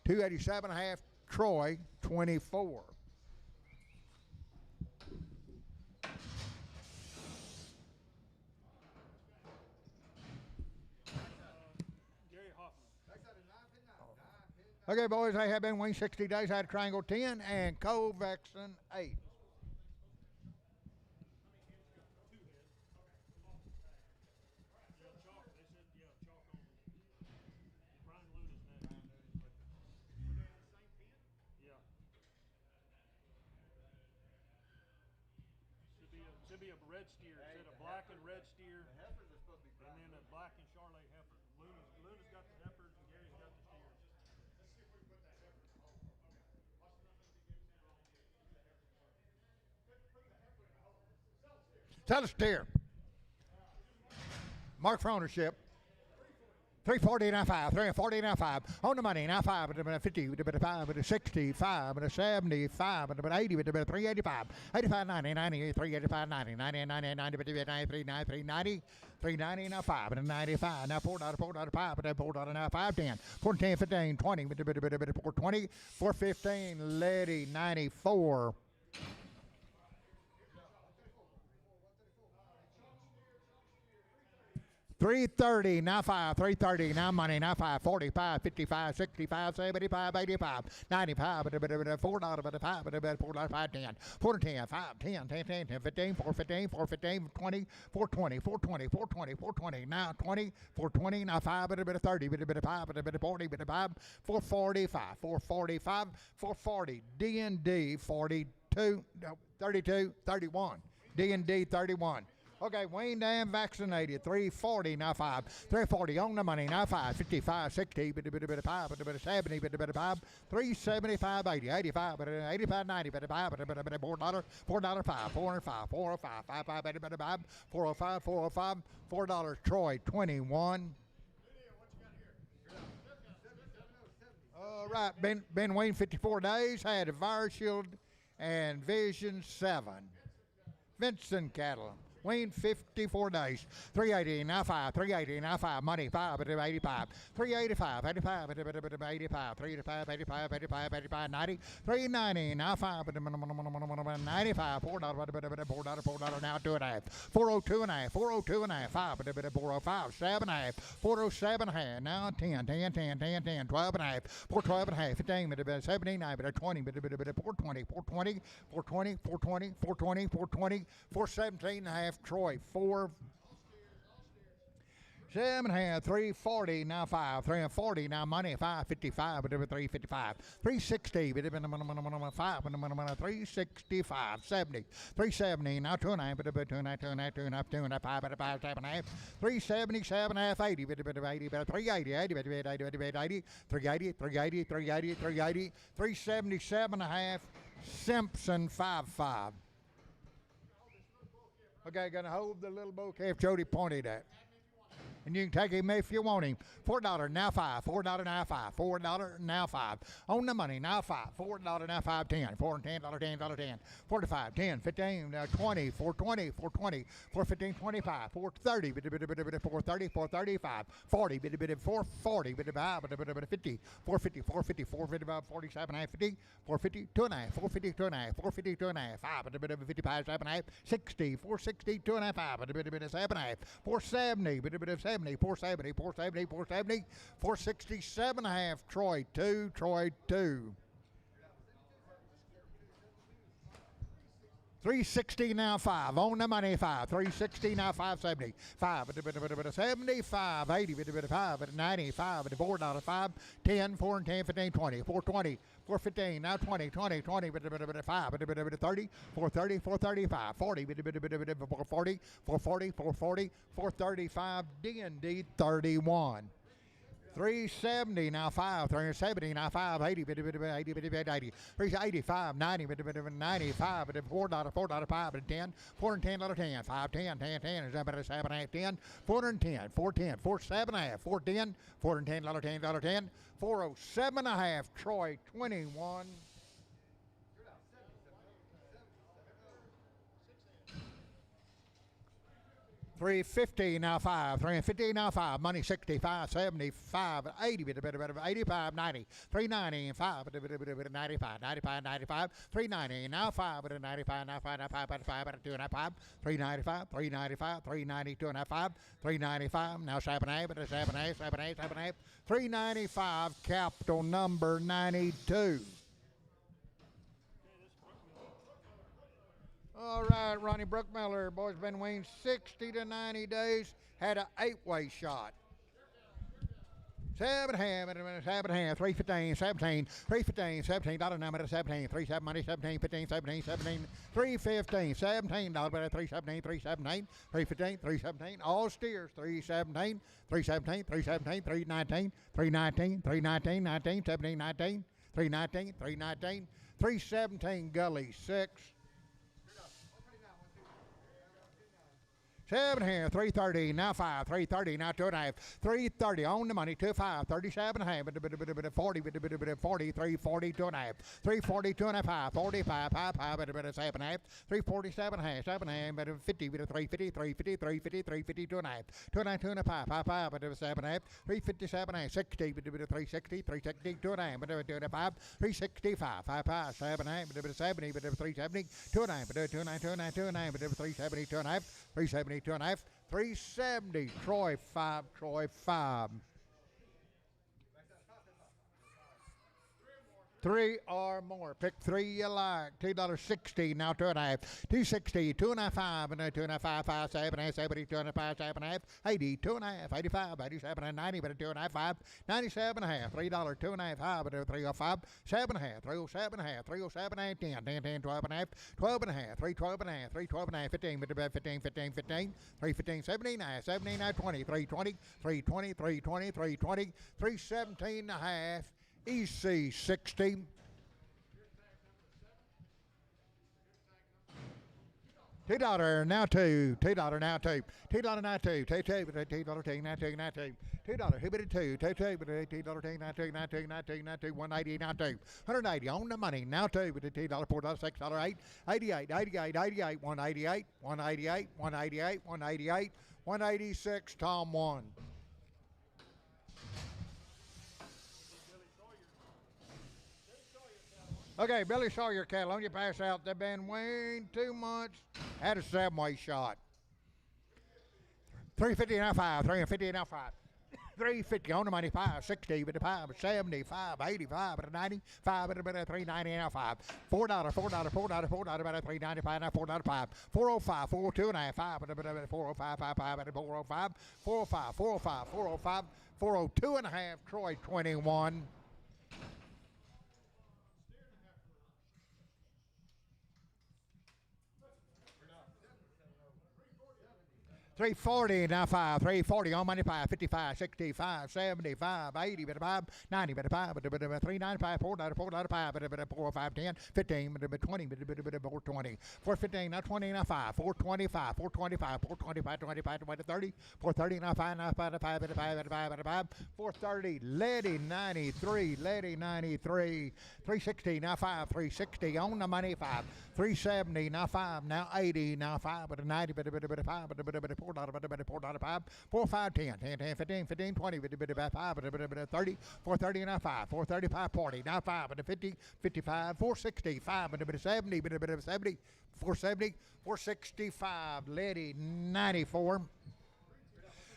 287 and a half, Troy, 24. Okay, boys, they have been winning 60 days out of Triangle 10 and Covexon 8. red steer. Is it a black and red steer? The heifers are supposed to be brown. And then a black and Charlotte heifer. Luna's got the heifers and Gary's got the steers. Sell a steer. Mark for ownership. 340 now 5, 340 now 5. On the money now 5, with a 50, with a 5, with a 65, with a 75, with a 80, with a 385, 85, 90, 90, 385, 90, 90, 90, 90, 93, 93, 90, 390 now 5, with a 95, now $4, $4, with a $4 now 5, 10, 4, 10, 15, 20, with a 420, 415, Letty 94. 330, now 5, 330, now money, now 5, 45, 55, 65, 75, 85, 95, $4, $5, $4, 5, 10, 4, 10, 5, 10, 10, 10, 10, 15, 4, 15, 4, 15, 20, 420, 420, 420, 420, now 20, 420, now 5, 30, 5, 40, 5, 445, 445, 440, D&D 42, 32, 31, D&D 31. Okay, Wayne Dam vaccinated, 340, now 5, 340 on the money, now 5, 55, 60, 5, 70, 5, 375, 80, 85, 85, 90, 5, $4, $4, 5, 405, 405, 55, 5, 405, 405, $4, Troy, 21. All right, Ben Wayne, 54 days, had a Virus Shield and Vision 7. Vincent cattle. Wayne, 54 days. 380, now 5. 380, now 5. Money, 5, 85. 385, 85, 85. 385, 85, 85, 85, 90. 390, now 5, 95. $4, $4, now 2.5. 402 and a half. 402 and a half. 5, 405. 7 and a half. 407 and a half. Now 10, 10, 10, 10, 10. 12 and a half. 412 and a half. 15, 79, 20, 420, 420, 420, 420, 420, 420, 417 and a half. Troy, 4. 7 and a half, 340, now 5, 340, now money, 555, 355, 360, 5, 365, 70, 370, now 2.5, 2.5, 2.5, 2.5, 2.5, 5, 5, 7 and a half, 377 and a half, 80, 80, 380, 80, 80, 380, 380, 380, 380, 377 and a half, Simpson, 5.5. Okay, gonna hold the little bouquet if Jody pointed at. And you can take him if you want him. $4, now 5. $4, now 5. $4, now 5. On the money, now 5. $4, now 5, 10. $4 and $10, $10, 10. 45, 10, 15, 20, 420, 420, 415, 25, 430, 430, 435, 40, 440, 50, 450, 450, 455, 47, 50, 450, 2.5, 450, 2.5, 450, 2.5, 5, 55, 7.5, 60, 460, 2.5, 5, 7.5, 470, 70, 470, 470, 470, 467 and a half, Troy 2, Troy 2. 360 now 5. On the money 5. 360 now 570. 5, 75, 80, 5, 95, $4, 5, 10, 4 and 10, 15, 20, 420, 415, now 20, 20, 20, 5, 30, 430, 435, 40, 440, 440, 440, 435, D&D 31. 370 now 5, 370 now 5, 80, 80, 385, 90, 95, $4, 5, 10, 410, 10, 5, 10, 10, 10, 7, 10, 410, 410, 47 and a half, 410, 410, 10, 10, 407 and a half, Troy 21. 350 now 5, 350 now 5, money 65, 75, 80, 85, 90, 390, 5, 95, 95, 95, 390, now 5, 95, now 5, 5, 2 and a half, 5, 395, 395, 390, 2 and a half, 5, 395, now 7, 8, 7, 8, 7, 8, 7, 8, 395, capital number 92. All right, Ronnie Brookmiller, boys been weaned 60 to 90 days, had an 8-way shot. 7 half, 7 half, 315, 17, 315, $17 number 17, 3 7 money, 17, 15, 17, 17, 315, $17, but 317, 317, 315, 317, all steers, 317, 317, 317, 319, 319, 319, 19, 17, 19, 319, 319, 317, gully 6. 7 here, 330, now 5, 330, now 2.5, 330 on the money, 2.5, 37 and a half, 40, 40, 340, 2.5, 340, 2.5, 45, 5, 7 half, 347 and a half, 7 half, 50, 350, 350, 350, 350, 2.5, 2.5, 5, 7 half, 357 and a half, 60, 360, 360, 2.5, 2.5, 365, 5, 7 half, 70, 370, 2.5, 2.9, 370, 2.5, 370, 2.5, 370, Troy 5, Troy 5. 3 or more. Pick 3 you like. $2.60, now 2.5. 260, 2.5, and 2.5, 5, 7, 70, 2.5, 7.5, 80, 2.5, 85, 87, and 90, but 2.5, 5, 97 and a half, $3, 2.5, 5, 305, 7 and a half, 307 and a half, 307 and 10, 10, 10, 12 and a half, 12 and a half, 312 and a half, 312 and a half, 15, 15, 15, 15, 315, 79, 79, 20, 320, 320, 320, 320, 317 and a half. EC 60. $2 now 2. $2 now 2. $2 now 2. $2 but $2 now 2 now 2. $2 who bid it 2. $2 but $2 now 2 now 2 now 2 now 2 180 now 2. 180 on the money now 2 with $2 $4 $6 8 88 88 88 188 188 188 188 186 Tom 1. Okay, Billy Sawyer cattle on you pass out. They've been weighing too much. Had a 7-way shot. 350 now 5. 350 now 5. 350 on the money, 560 with the 570, 585 with a 90, 5 with a bit of 390 now 5. $4, $4, $4, $4, about a 395 now $4 5. 405, 402 and a half, 5 with a bit of 405, 55 at 405, 405, 405, 405, 402 and a half, Troy 21. 340 now 5, 340 on money 5, 55, 65, 75, 80, 90, 395, $4, $4, 5, 405, 10, 15, 20, 420, 415 now 20 now 5, 425, 425, 425, 25, 20, 30, 430 now 5, now 5, 5, 5, 430, Lady 93, Lady 93, 360 now 5, 360 on the money 5, 370 now 5, now 80 now 5, but a 90, but a $5, but a $4, 5, 4, 5, 10, 10, 10, 15, 15, 20, 5, 30, 430 now 5, 435, 40, now 5, but a 50, 55, 460, 5, but a 70, but a 70, 470, 465, Lady 94.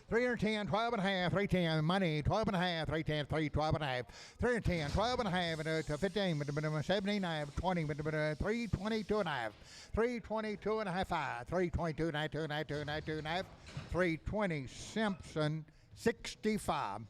310, 12 and a half, 310, money, 12 and a half, 310, 312 and a half, 310, 12 and a half, to 15, 79, 20, 322 and a half, 322 and a half, 322 and a half, 2 and a half, 2 and a half, 2 and a half, 320, Simpson, 65.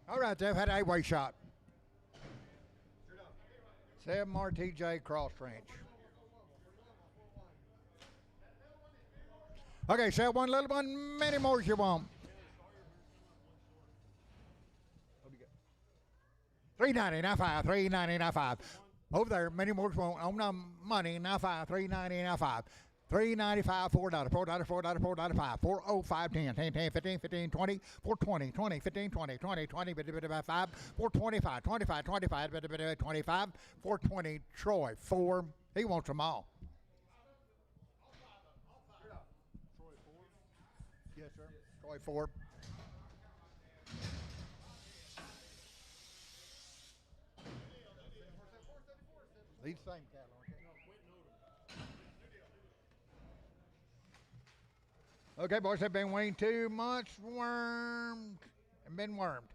All right, they've had a 8-way shot. 7 more TJ Cross Ranch. Okay, sell one little one, many more as you want. $3.90, now 5, $3.90, now 5. Over there, many more won't own the money, now 5, $3.90, now 5. $3.95, $4, $4, $4, $4, 5, 405, 10, 10, 10, 15, 15, 20, 420, 20, 15, 20, 20, 20, 5, 425, 25, 25, 25, 420, Troy, 4. He wants them all. Troy 4. Yes, sir. Troy, 4. These same cattle, aren't they? No, Quentin Odom. Okay, boys, they've been weaned 2 months, wormed, and been wormed.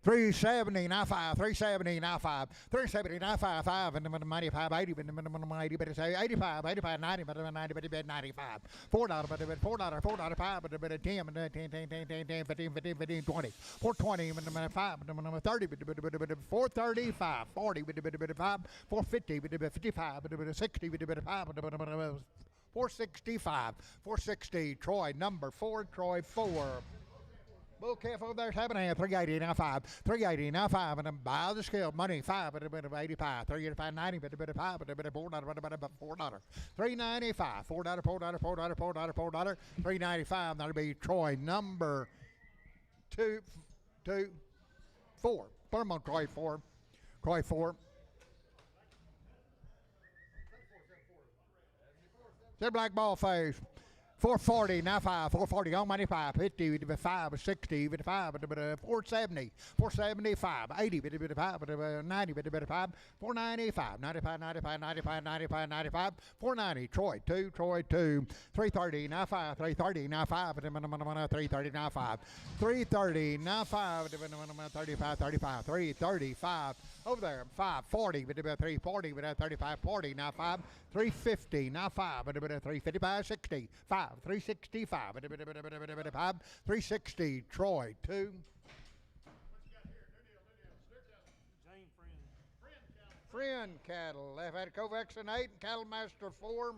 370, now 5, 370, now 5, 370, now 5, 5, and the money 5, 80, but the minimum 80, but it's 85, 85, 90, but 90, but it's 95. $4, but $4, $4, 5, but it's 10, but 10, 10, 10, 10, 10, 15, 15, 15, 20, 420, but 5, but 30, but 435, 40, but 5, 450, but 55, but 60, but 5, but 465, 460, Troy, number 4, Troy 4. Bull calf over there's 7.5, 380, now 5, 380, now 5, and then buy the scale, money 5, but a bit of 85, 385, 90, but a bit of 5, but a bit of $4, but a bit of $4, 395, $4, $4, $4, $4, $4, 395, that'll be Troy number 2, 4. Put them on Troy 4, Troy 4. Said black ball face. 440, now 5, 440, on money 5, 50, 5, 60, 5, 470, 475, 80, 5, 90, 5, 495, 95, 95, 95, 95, 95, 490, Troy 2, Troy 2, 330, now 5, 330, now 5, 330, now 5, 330, now 5, 35, 35, 335, over there, 540, 340, 35, 40, now 5, 350, now 5, 355, 60, 5, 365, 5, 360, Troy 2. Jane Friend cattle, left had Kovacs and 8, and Cattle Master 4.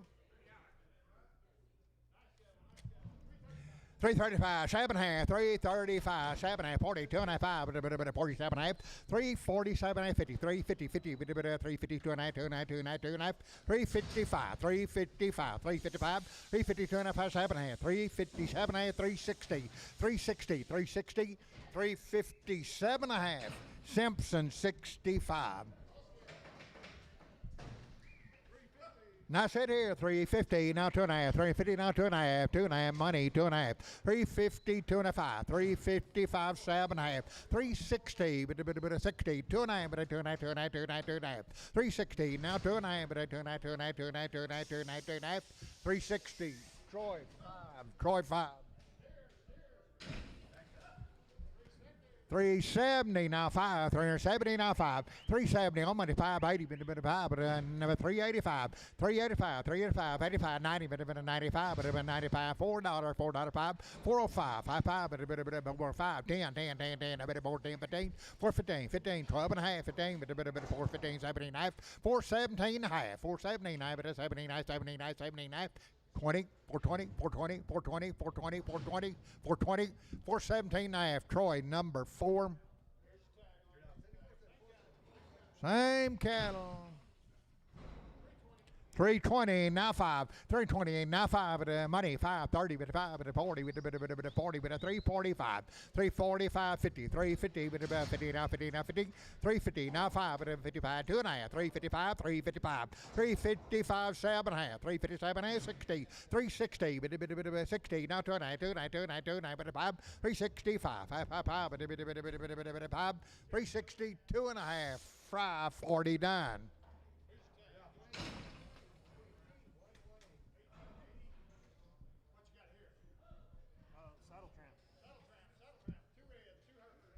335, 7.5, 335, 7.5, 42 and a half, 47 and a half, 347 and 50, 350, 50, 352 and a half, 2 and a half, 2 and a half, 2 and a half, 355, 355, 355, 352 and a half, 7 and a half, 357 and a half, 360, 360, 360, 357 and a half, Simpson 65. Now sit here, 350, now 2.5, 350, now 2.5, 2.5, money, 2.5, 350, 2.5, 355, 7.5, 360, 60, 2.5, 2.5, 2.5, 2.5, 2.5, 360, now 2.5, 2.5, 2.5, 2.5, 2.5, 2.5, 360, Troy 5, Troy 5. 370 now 5, 370 now 5, 370 on money 580, but 5, but 385, 385, 385, 85, 90, but 95, but 95, $4, $4, 5, 405, 55, but 5, 10, 10, 10, 10, a bit more 10, 15, 415, 15, 12 and a half, 15, but 415, 17 and a half, 417 and a half, 417 and a half, but 79, 79, 79, 20, 420, 420, 420, 420, 420, 420, 417 and a half, Troy number 4. Same cattle. 320, now 5, 320, now 5, but money 530, but 5, but 40, but 40, but 345, 345, 50, 350, but 50, now 50, now 50, 350, now 5, but 55, 2 and a half, 355, 355, 355, 7 and a half, 357 and a half, 60, 360, but 60, now 2 and a half, 2 and a half, 2 and a half, 2 and a half, but 5, 365, 555, but 5, 362 and a half, 549. Saddle tramp.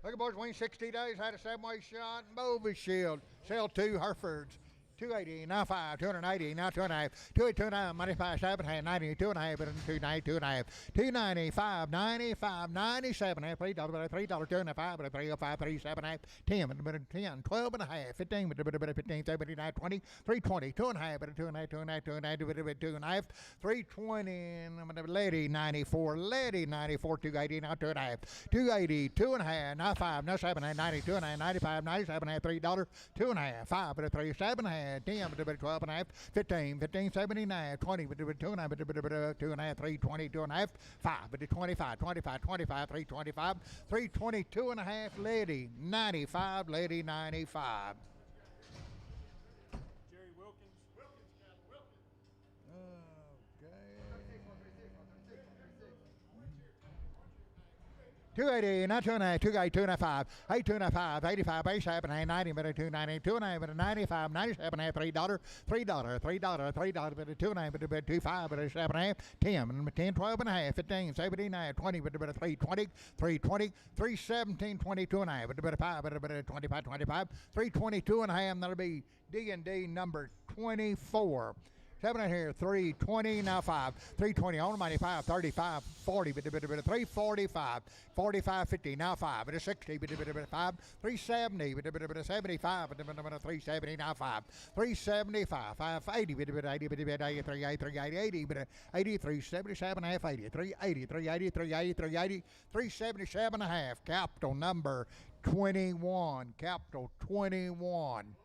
Look at boys, win 60 days, had a 7-way shot, and Bovie Shield. Sell 2 Herefords. 280, now 5, 280, now 2.5, 289, 95, 7, 90, 2.5, 290, 2.5, 295, 95, 97, $3, $3, 2.5, 305, 37, 10, 10, 12 and a half, 15, 15, 79, 20, 320, 2.5, 2.5, 2.5, 2.5, 320, lady 94, lady 94, 280, now 2.5, 280, 2.5, now 5, now 7, 90, 2.5, 95, 97, $3, 2.5, 5, 3, 7, 10, 12 and a half, 15, 15, 79, 20, 2.5, 2.5, 320, 2.5, 5, 25, 25, 25, 325, 322 and a half, lady 95, lady 95. Jerry Wilkins. Okay. 280, not 2.5, 2.5, 2.5, 85, 87, 90, 290, 2.5, 95, 97, $3, $3, $3, $3, 2.5, 25, 7, 10, 10, 12 and a half, 15, 79, 20, 320, 320, 317, 22 and a half, 5, 25, 25, 322 and a half, that'll be D&D number 24. 7 in here, 320, now 5, 320, on the money, 5, 35, 40, 345, 45, 50, now 5, 60, 5, 370, 75, 370, now 5, 375, 580, 80, 380, 80, 377, half 80, 380, 380, 380, 380, 377 and a half, capital number 21, capital 21.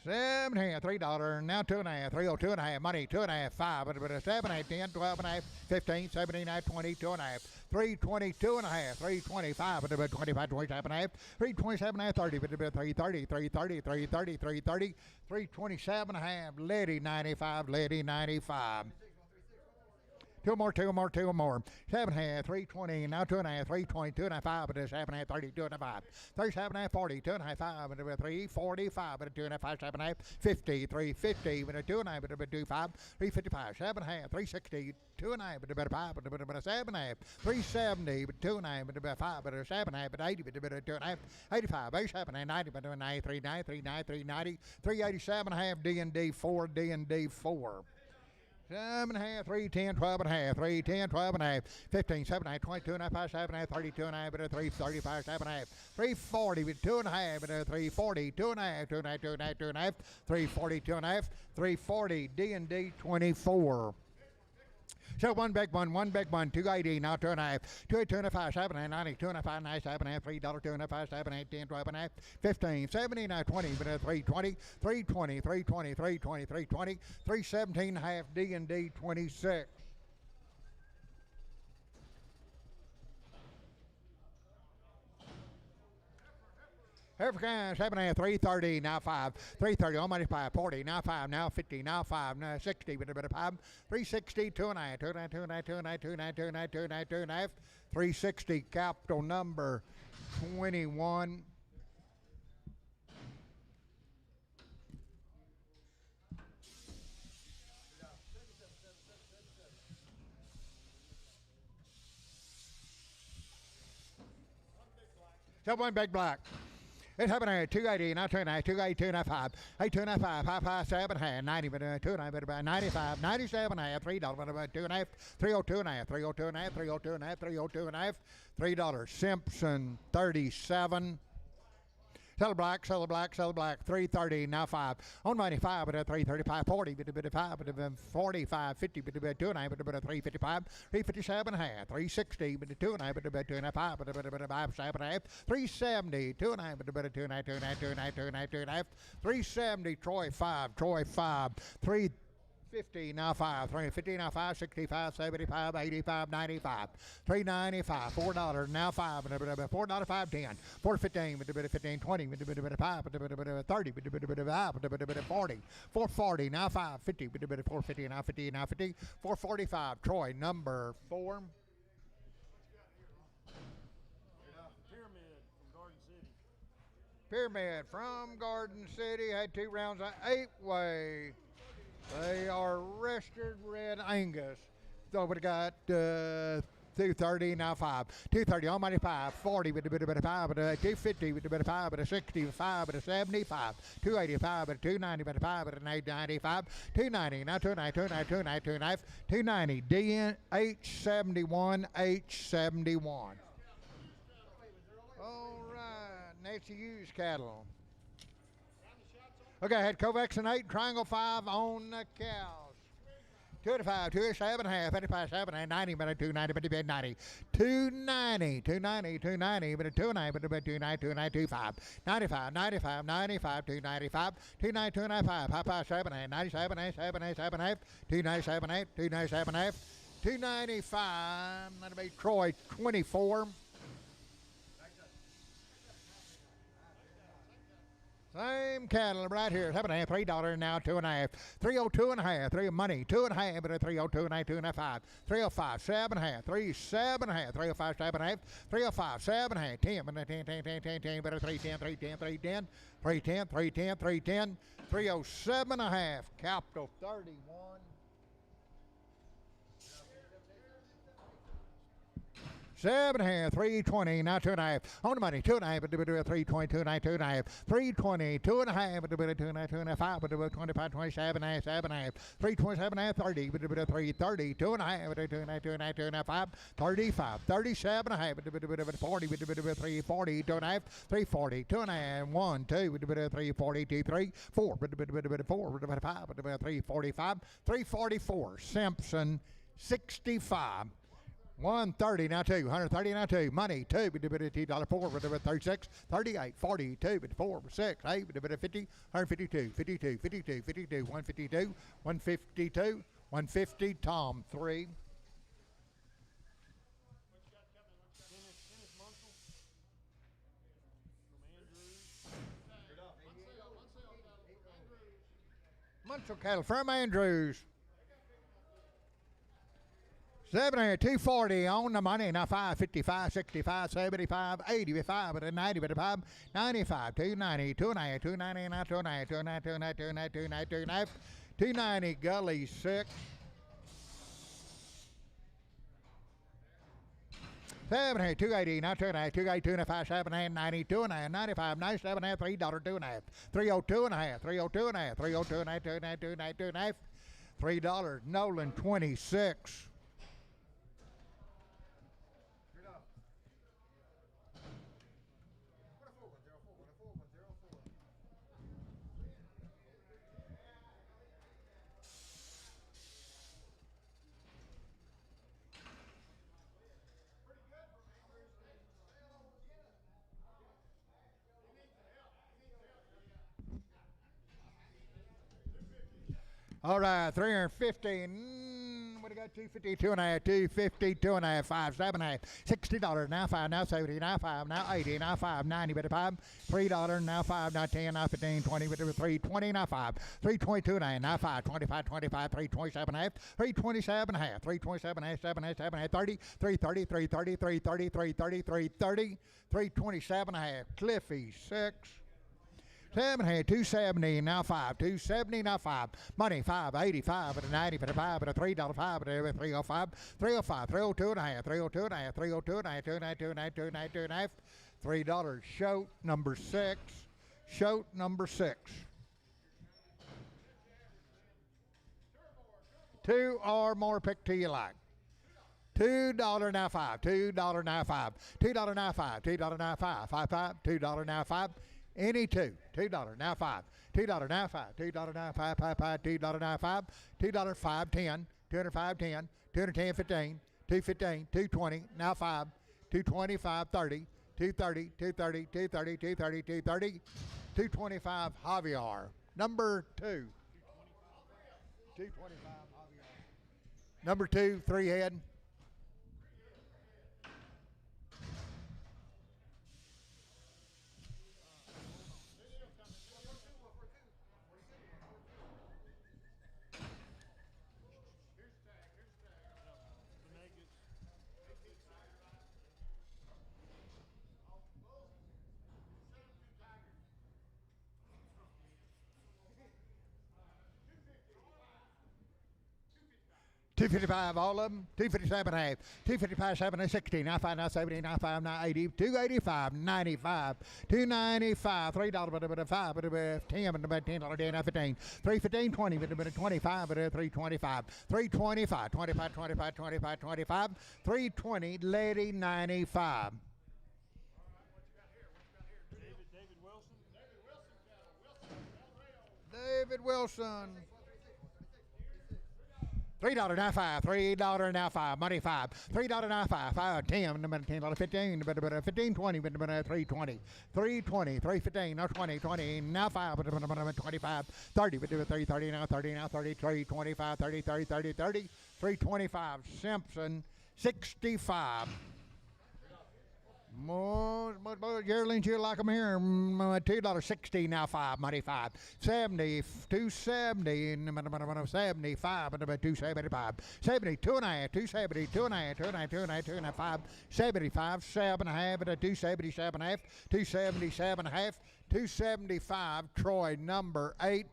7 half, $3, now 2.5, 302 and a half, money 2.5, 5, 7, 8, 10, 12 and a half, 15, 17, 20, 2 and a half, 322 and a half, 325, 25, 27 and a half, 327 and a half, 30, 330, 330, 330, 330, 327 and a half, lady 95, lady 95. Two more. 7 half, 320, now 2.5, 320, 2.5, 7 half, 30, 2.5, 37 half, 40, 2.5, 5, 345, 2.5, 7 half, 50, 350, 2.5, 25, 355, 7 half, 360, 2.5, 5, 7 half, 370, 2.5, 5, 7 half, 80, 2.5, 85, 87, 90, 93, 93, 390, 387 half, D&D 4, D&D 4. 7 and a half, 310, 12 and a half, 310, 12 and a half, 15, 7 and a half, 22 and a half, 5, 7 and a half, 32 and a half, 335, 7 and a half, 340, 2 and a half, 340, 2 and a half, 2 and a half, 2 and a half, 2 and a half, 340, 2 and a half, 340, D&D 24. So one big one, 280, now 2.5, 2.5, 7 and 90, 2.5, 97 and $3, 2.5, 7, 8, 10, 12 and a half, 15, 79, 20, 320, 320, 320, 320, 320, 317 and a half, D&D 26. African 7 and a half, 330, now 5, 330, almost 5, 40, now 5, now 50, now 5, now 60, 5, 360, 2 and a half, 2 and a half, 2 and a half, 2 and a half, 2 and a half, 2 and a half, 2 and a half, 2 and a half, 360, capital number 21. So one big black. It's happening at 280, now 2.5, 280, 2.5, 8, 2.5, 5, 5, 7, half, 90, 2.5, 95, 97, half, $3, 2.5, 302 and a half, 302 and a half, 302 and a half, 302 and a half, $3. Simpson 37. Sell black, 330, now 5. On money 5, 335, 40, 45, 50, 2 and a half, 355, 357 and a half, 360, 2 and a half, 2 and a half, 5, 7 and a half, 370, 2 and a half, 2 and a half, 2 and a half, 2 and a half, 2 and a half, 2 and a half, 370, Troy 5, 350, now 5, 350, now 5, 65, 75, 85, 95, 395, $4, now 5, $4, 5, 10, 4, 15, 15, 20, 5, 30, 40, 440, now 5, 50, 450, now 50, now 50, 445, Troy, number 4. Pyramid from Garden City had 2 rounds of 8-way. They are rested red Angus. So we got 230 now 5. 230 on money 5. 40 with a bit of 5, but a 250 with a bit of 5, but a 65, but a 75. 285, but a 290, but a 5, but an 895. 290 now 290. 290 DH71 H71. All right, next used cattle. Okay, I had Covaccinate, Triangle 5 on the cows. 285, 287.5, 85, 7, 90, but a 290, but a 90. 290, 290, 290, but a 29, but a 29, 29, 25. 95, 95, 95, 295, 29, 295, 55, 7, 97, 7, 7, 8, 297, 8, 297, 8, 295. That'll be Troy 24. Same cattle right here. $7.5, $3 now, $2.5. 302.5, 3 money, 2.5, but a 302.5, 2.5. 305, 7.5, 37.5, 305, 7.5, 305, 7.5, 10, but a 10, 10, 10, 10, 10, but a 310, 310, 310, 310, 310, 310, 307.5, capital 31. Seven half, 320, now 2.5. On the money, 2.5, but a 320, 2.5, 2.5, 320, 2.5, but a 2.5, 2.5, but a 25, 27, 7.5, 327, 30, but a 330, 2.5, but a 2.5, 2.5, 2.5, 35, 37.5, but a 40, but a 340, 2.5, 340, 2.5, 1, 2, but a 340, 2, 3, 4, but a 4, but a 5, but a 345, 344, Simpson, 65. 130 now 2, 130 now 2, money 2, but a $4, but a 36, 38, 42, but 4, 6, 8, but a 50, 152, 52, 52, 52, 152, 152, 150, Tom 3. Munsell cattle from Andrews. 240 on the money, now 555, 65, 75, 85, but a 90, but a 5, 95, 290, 290, 290, now 290, 290, 290, 290, 290, 290, Gully 6. 7, 280, now 290, 280, 295, 7, 90, 290, 95, 97, $3, 2.5, 302.5, 302.5, 302.5, 290, 290, $3, Nolan 26. All right, 350. What do you got? 250, 2.5, 250, 2.5, 5, 7.5, $60 now 5, now 70, now 5, now 80, now 5, 90, but a 5, $3 now 5, now 10, now 15, 20, but a 320, now 5, 322, now 5, 25, 25, 327 half, 327 half, 327 half, 7 half, 7 half, 30, 330, 330, 330, 330, 330, 327 half, Cliffy 6. 7 had 270 now 5, 270 now 5, money 585 but a 90 but a 5 but a $3 5 but a 305, 305, 302 and a half, 302 and a half, 302 and a half, 292 and a half, 292 and a half, $3. Shoat number 6, shoat number 6. 2 or more, pick till you like. $2 now 5, $2 now 5, $2 now 5, $2 now 5, 5, 5, $2 now 5. Any two, $2 now 5, $2 now 5, $2 now 5, 5, 5, $2 now 5, $2 5, 10, $205, 10, $210, 15, $215, $220 now 5, $225, 30, $230, $230, $230, $230, $230, $225 Javier. Number 2. $225 Javier. Number 2, 3 head. 255, all of them. 257 half. 255, 7, 60. 95, 9, 70, 95, 9, 80. 285, 95. 295, $3, but a 5, but a 10, but a $10, $10, 15. 315, 20, but a 25, but a 325. 325, 25, 25, 25, 25. 320, lady 95. David Wilson. $3.95, $3.95, money 5, $3.95, 5, 10, $10, 15, but 15, 20, but 320, 320, 315, now 20, 20, now 5, but 25, 30, but 30, 30, now 30, now 30, 3, 25, 30, 30, 30, 30, 325, Simpson, 65. More yearlings, you like them here. $2.60 now 5, money 5. 70, 270, 75, but 275. 72 and a half, 270, 2 and a half, 2 and a half, 2 and a half, 2 and a half, 5. 75, 7 and a half, but 277 and a half, 277 and a half, 275. Troy, number 8.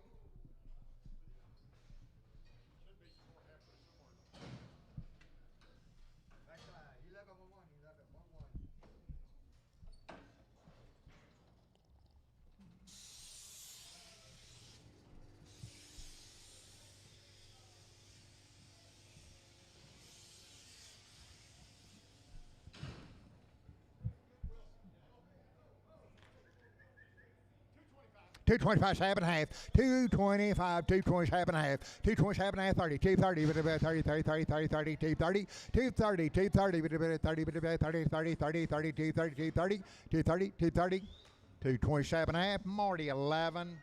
$2.25, 7 and a half, $2.25, $2.27 and a half, $2.27 and a half, 30, $2.30, but about 30, 30, 30, 30, 30, $2.30, $2.30, $2.30, but about 30, but about 30, 30, 30, 30, $2.30, $2.30, $2.30, $2.30, $2.27 and a half, Marty 11.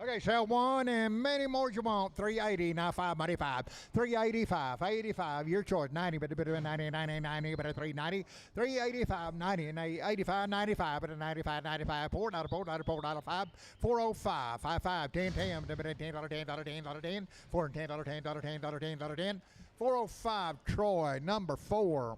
Okay, sell one and many more you want. 380, now 5, money 5. 385, 85, your choice. 90, but a bit of a 90, 90, 90, but a 390. 385, 90, and 85, 95, but a 95, 95. $4, $4, $4, 5. 405, 55, 10, 10, but a $10, $10, $10, 10. $4, $10, $10, $10, $10, 10. 405, Troy, number 4.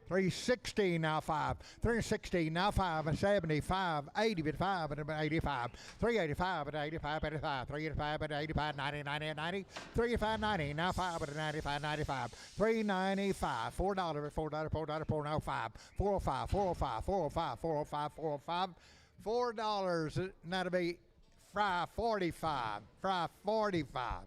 360 now 5, 360 now 5 and 75, 80 but 5 and 85, 385 but 85, 85, 385 but 85, 90, 90, 90, 385, 90 now 5 but 95, 95, 395, $4, $4, $4, $4 now 5, 405, 405, 405, 405, 405, $4 now to be fry 45, fry 45.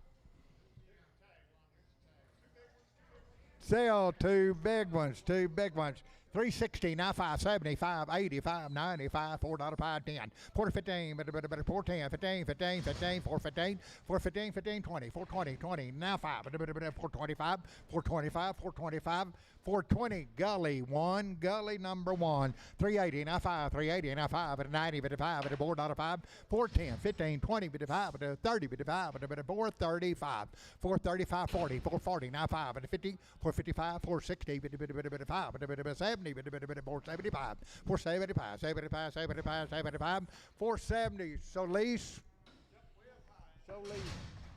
Sell two big ones, 360, now 5, 75, 85, 95, $4, 5, 10, 4 15, but 4 10, 15, 15, 15, 4 15, 4 15, 15, 20, 4 20, 20, now 5, 425, 425, 425, 420, Gully 1, Gully number 1, 380, now 5, 380, now 5, but 90, but 5, but $4, 5, 410, 15, 20, but 5, but 30, but 5, but 435, 435, 40, 440, now 5, but 50, 455, 460, but 5, but 70, but 475, 475, 75, 75, 75, 470, so lease.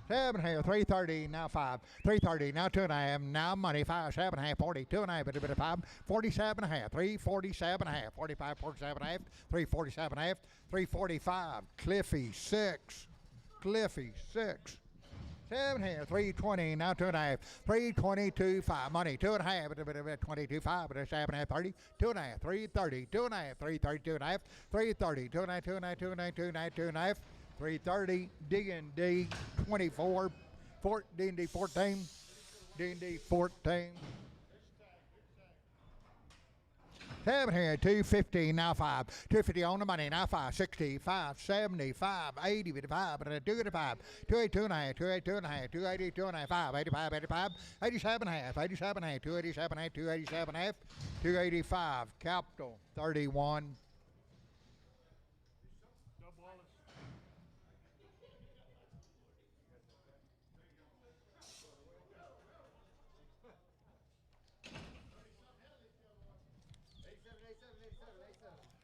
7 here, 330, now 5, 330, now 2.5, now money, 5, 7.5, 40, 2.5, but 5, 47 and a half, 347 and a half, 45, 47 and a half, 347 and a half, 345, Cliffy 6, Cliffy 6. 7 here, 320, now 2.5, 322, 5, money, 2.5, but 22, 5, but 7.5, 30, 2.5, 330, 2.5, 330, 2.5, 330, 2.5, 2.5, 2.5, 2.5, 2.5, 330, D&D 24, D&D 14, D&D 14. 7 here, 250, now 5, 250 on the money, now 5, 65, 75, 80, 55, but 285, 282 and a half, 282 and a half, 282 and a half, 5, 85, 85, 87 and a half, 87 and a half, 287 and a half, 287 and a half, 285, Capital 31.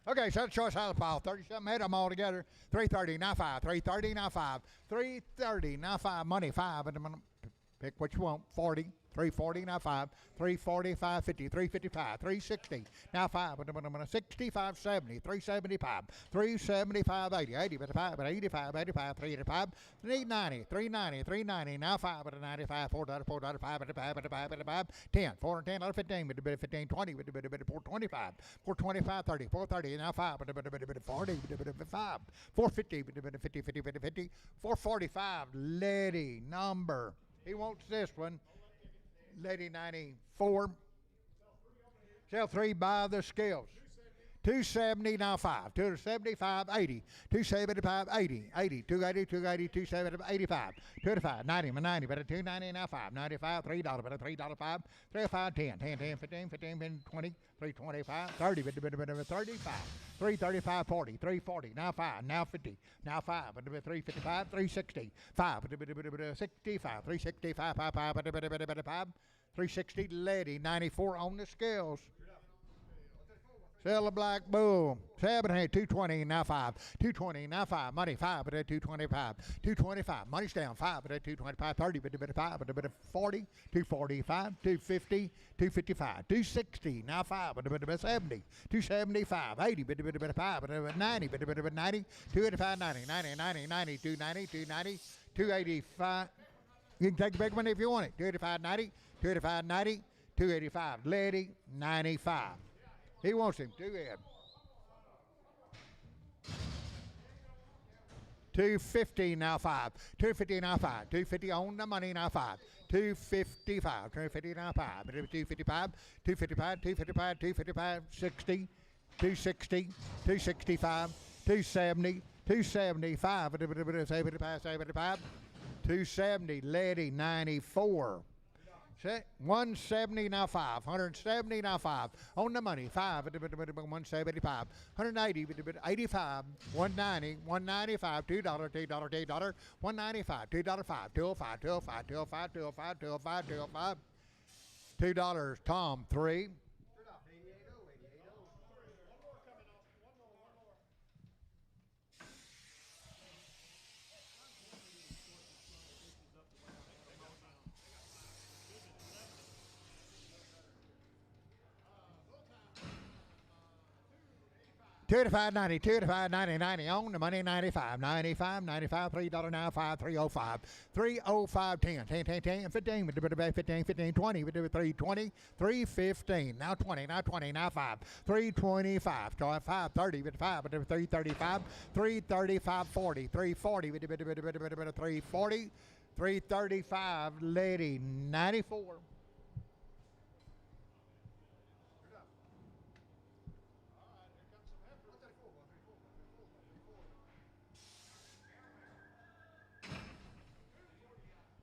Okay, so the choice out of the pile. 37 head of them all together. 330, now 5. 330, now 5. 330, now 5. Money 5. Pick what you want. 40, 340, now 5, 340, 550, 355, 360, now 5, 65, 70, 375, 375, 80, 80, 85, 85, 85, 385, 390, 390, 390, now 5, 95, 4, 4, 5, 5, 5, 10, 410, 15, 15, 20, 425, 425, 30, 430, now 5, 40, 5, 450, 50, 50, 50, 50, 445, Lady number. He wants this one. Lady 94. Sell 3 by the scales. 270, now 5. 275, 80. 275, 80. 80, 280, 280, 270, 85. 285, 90, 90, but 290, now 5. 95, $3, but $3, 5. 305, 10, 10, 10, 15, 15, 20, 325, 30, but 35. 335, 40, 340, now 5, now 50, now 5, 355, 360, 5, 65, 365, 5, 5, 360, Lady 94 on the scales. Sell a black bull. 220, now 5. 220, now 5. Money 5, but 225. 225. Money's down 5, but 225. 30, but 5, but 40. 245. 250. 255. 260, now 5, but 70. 275. 80, but 5, but 90, but 90. 285, 90, 90, 90, 90, 290, 290, 285. You can take the big one if you want it. 285, 90, 285, 90, 285. Lady 95. He wants him. 2 head. 250, now 5. 250, now 5. 250 on the money, now 5. 255. 250, now 5. 255. 255. 255. 255. 60. 260. 265. 270. 275. 75. 270. Lady 94. 170, now 5. 170, now 5. On the money, 5. 175. 180, 85. 190, 195. $2, $2, $2. 195, $2, 5. 205, 205, 205, 205, 205, 205. $2, Tom 3. 285, 90, 285, 90, 90, on the money, 95, 95, 95, $3 now, 5, 305, 305, 10, 10, 10, 10, 15, 15, 15, 20, 320, 315, now 20, now 20, now 5, 325, 5, 30, 5, 335, 335, 40, 340, 340, 335, Lady 94.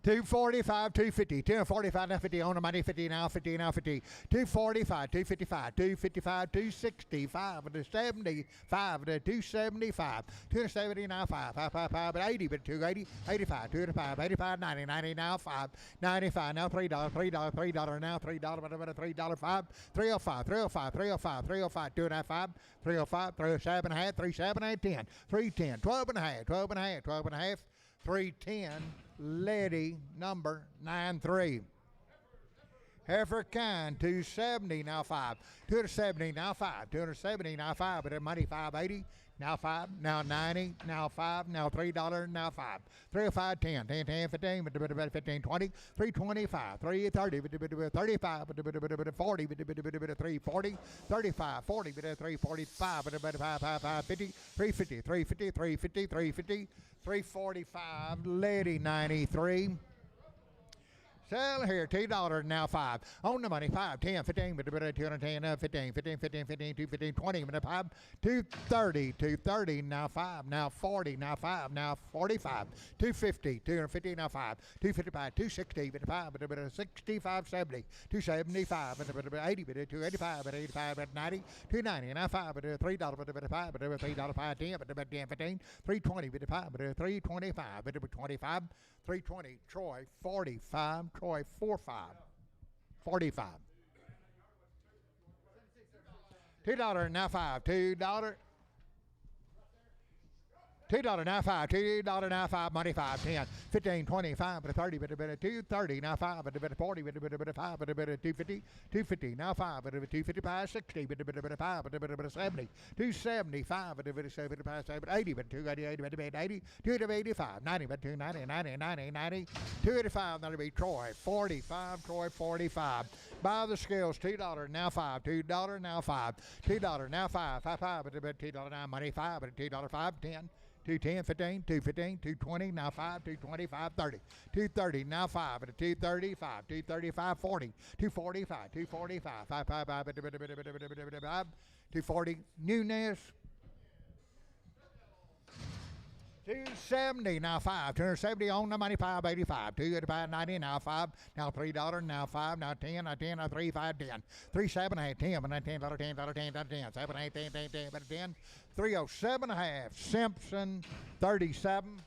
245, 250, 245, now 50, on the money, 50, now 50, now 50, 245, 255, 255, 265, 275, 275, 270, now 5, 5, 80, but 280, 85, 285, 85, 90, 90, now 5, 95, now $3, $3, $3, now $3, $3, 5, 305, 305, 305, 305, 295, 305, 307 and a half, 37 and 10, 310, 12 and a half, 12 and a half, 12 and a half, 310, Lady number 93. Heifer kind 270, now 5. 270, now 5. 270, now 5. But money 580, now 5. Now 90, now 5. Now $3, now 5. 305, 10, 10, 10, 15, 15, 20, 325, 330, 35, 40, 340, 35, 40, 345, 550, 350, 350, 350, 350, 345, Lady 93. Sell here, $2, now 5. On the money, 5, 10, 15, 210, 15, 15, 15, 15, 215, 20, 5, 230, 230, now 5, now 40, now 5, now 45, 250, 250, now 5, 255, 260, 55, 65, 70, 275, 80, 285, 85, 90, 290, now 5, $3, $5, 5, 10, 15, 320, 5, 325, 25, 320, Troy 45, Troy 45, 45. $2, now 5, $2. $2.95, $2.95, money 5, 10, 15, 25, but a 30, but a bit of 230, now 5, but a bit of 40, but a bit of 5, but a bit of 250, 250, now 5, but a bit of 255, 60, but a bit of 5, but a bit of 70, 275, but a bit of 75, 80, but 280, but a bit of 80, 285, 90, but 290, 90, 90, 90, 285, that'll be Troy, 45, Troy, 45. By the scales, $2, now 5, $2, now 5, $2, now 5, 5, 5, but a bit $2 now, money 5, but a $2, 5, 10. 210, 15, 215, 220, now 5, 220, 530, 230, now 5, at a 235, 235, 40, 245, 245, 555, 240, Nunez, 270, now 5, 270 on the money, 585, 285, 90, now 5, now $3, now 5, now 10, now 10, now 3, 5, 10, 3, 7, 8, 10, but $10, $10, $10, $10, 10, 7, 8, 10, 10, 10, but 10, 307 and a half, Simpson, 37.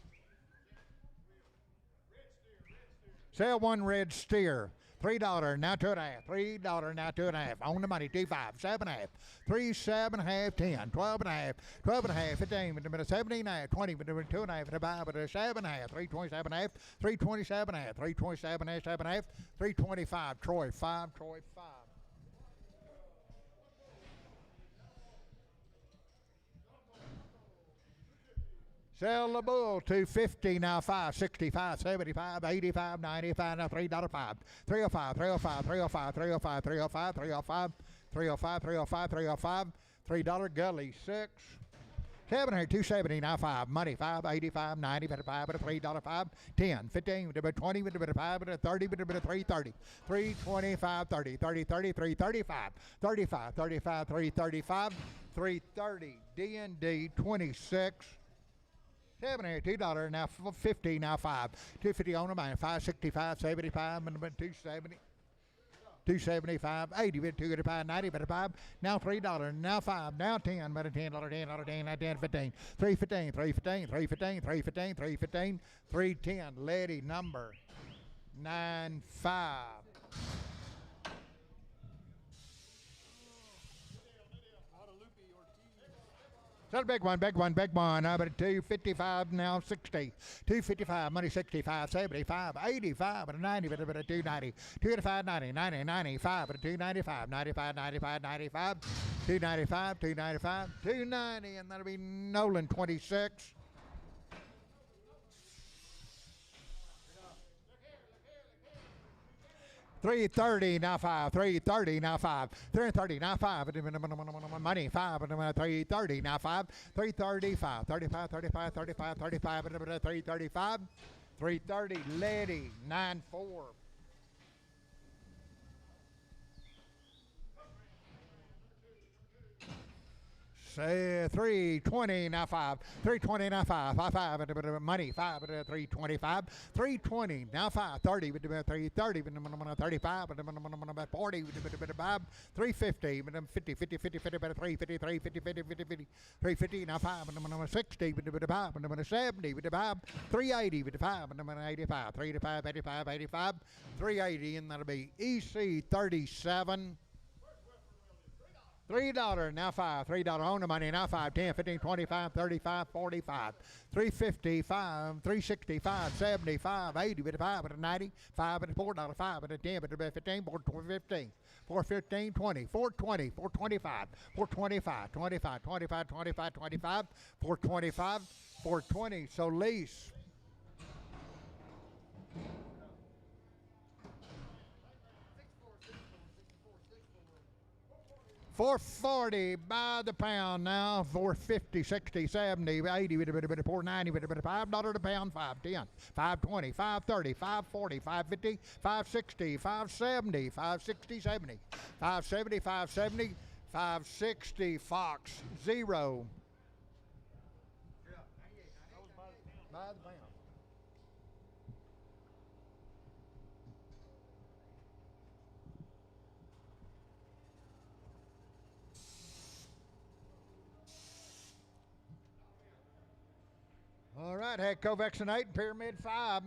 Sell one red steer. $3, now 2.5. $3, now 2.5. On the money, 2.5, 7.5. 3, 7.5, 10, 12.5, 12.5, 15, 17.5, 20, 2.5, 5, 7.5, 327.5, 327.5, 327.5, 7.5, 325. Troy 5, Troy 5. Sell the bull, 250, now 5, 65, 75, 85, 95, now $3, 5, 305, 305, 305, 305, 305, 305, 305, 305, 305, $3 gully, 6. 700, 270, now 5, money 5, 85, 90, but a 5, but a $3, 5, 10, 15, but a 20, but a 5, but a 30, but a 330, 325, 30, 30, 30, 335, 35, 35, 335, 330, D&D 26. 7 $2, now 50, now 5, 250 on the money, 565, 75, and 270, 275, 80, 285, 90, but a 5, now $3, now 5, now 10, but a $10, $10, 10, now 10, 15, 315, 315, 315, 315, 315, 310, lady number 95. That's a big one, big one, big one. But a 255, now 60. 255, money 65, 75, 85, but a 90, but a 290. 285, 90, 90, 95, but a 295, 95, 95, 95, 295, 295, 290, and that'll be Nolan 26. $330, now 5, $330, now 5, $330, now 5, money 5, $330, now 5, $335, 35, 35, 35, 35, $335, $330, lady 94. Say 320, now 5, 320, now 5, 5, money 5, 325, 320, now 5, 30, 330, 35, 40, 5, 350, 50, 50, 50, 50, 350, 350, 50, 50, 50, 350, now 5, 60, 5, 70, 5, 380, 5, 85, 385, 85, 85, 380, and that'll be EC 37. $3, now 5, $3 on the money, now 5, 10, 15, 25, 35, 45, 355, 365, 75, 80, 5, 90, 5, $4, 5, 10, 15, 415, 415, 20, 420, 425, 425, 25, 25, 25, 25, 425, 420. So lease. $4.40 by the pound now. $4.50, 60, 70, 80, $4.90, $5 a pound. $5.10, $5.20, $5.30, $5.40, $5.50, $5.60, $5.70, $5.60, $70, $5.70, $5.70, $5.60. Fox 0. By the pound. All right, had Covexin 8, Pyramid 5.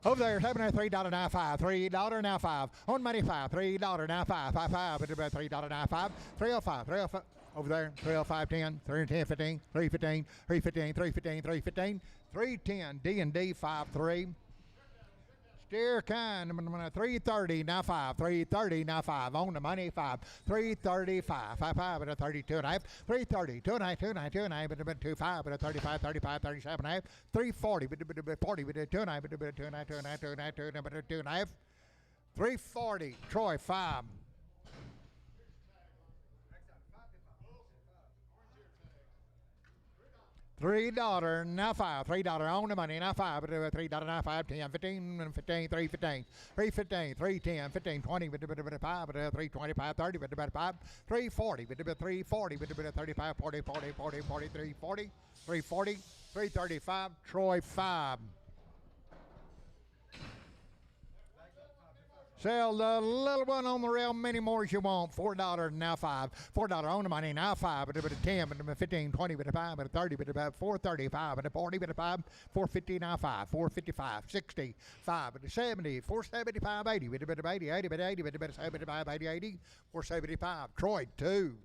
Over there, $3 now 5, $3 now 5. On money 5, $3 now 5, 5, $3 now 5, 305, 305, Over there, 12, 5, 10, 310, 15, 315, 315, 315, 315, 310, D&D 5, 3. Steer kind, 330, now 5, 330, now 5, on the money, 5, 335, 5, 5, but a 32 and a half, 330, 2 and a half, 2 and a half, 2 and a half, but a 2, 5, but a 35, 35, 37 and a half, 340, but a 40, but a 2 and a half, but a 2 and a half, 2 and a half, 2 and a half, 2 and a half, but a 2 and a half, 340, Troy, 5. $3, now 5, $3 on the money, now 5, $3, now 5, 10, 15, 15, 315, 315, 310, 15, 20, 5, 325, 30, 5, 340, 340, 35, 40, 40, 40, 40, 340, 340, 335, Troy 5. Sell the little one on the rail, many more as you want. $4 now 5. $4 on the money now 5. But a 10, but a 15, 20, but a 5, but a 30, but a 435, but a 40, but a 5, 450 now 5, 455, 60, 5, but a 70, 475, 80, but a 80, 80, but 80, but a 75, 80, 80, 475. Troy 2,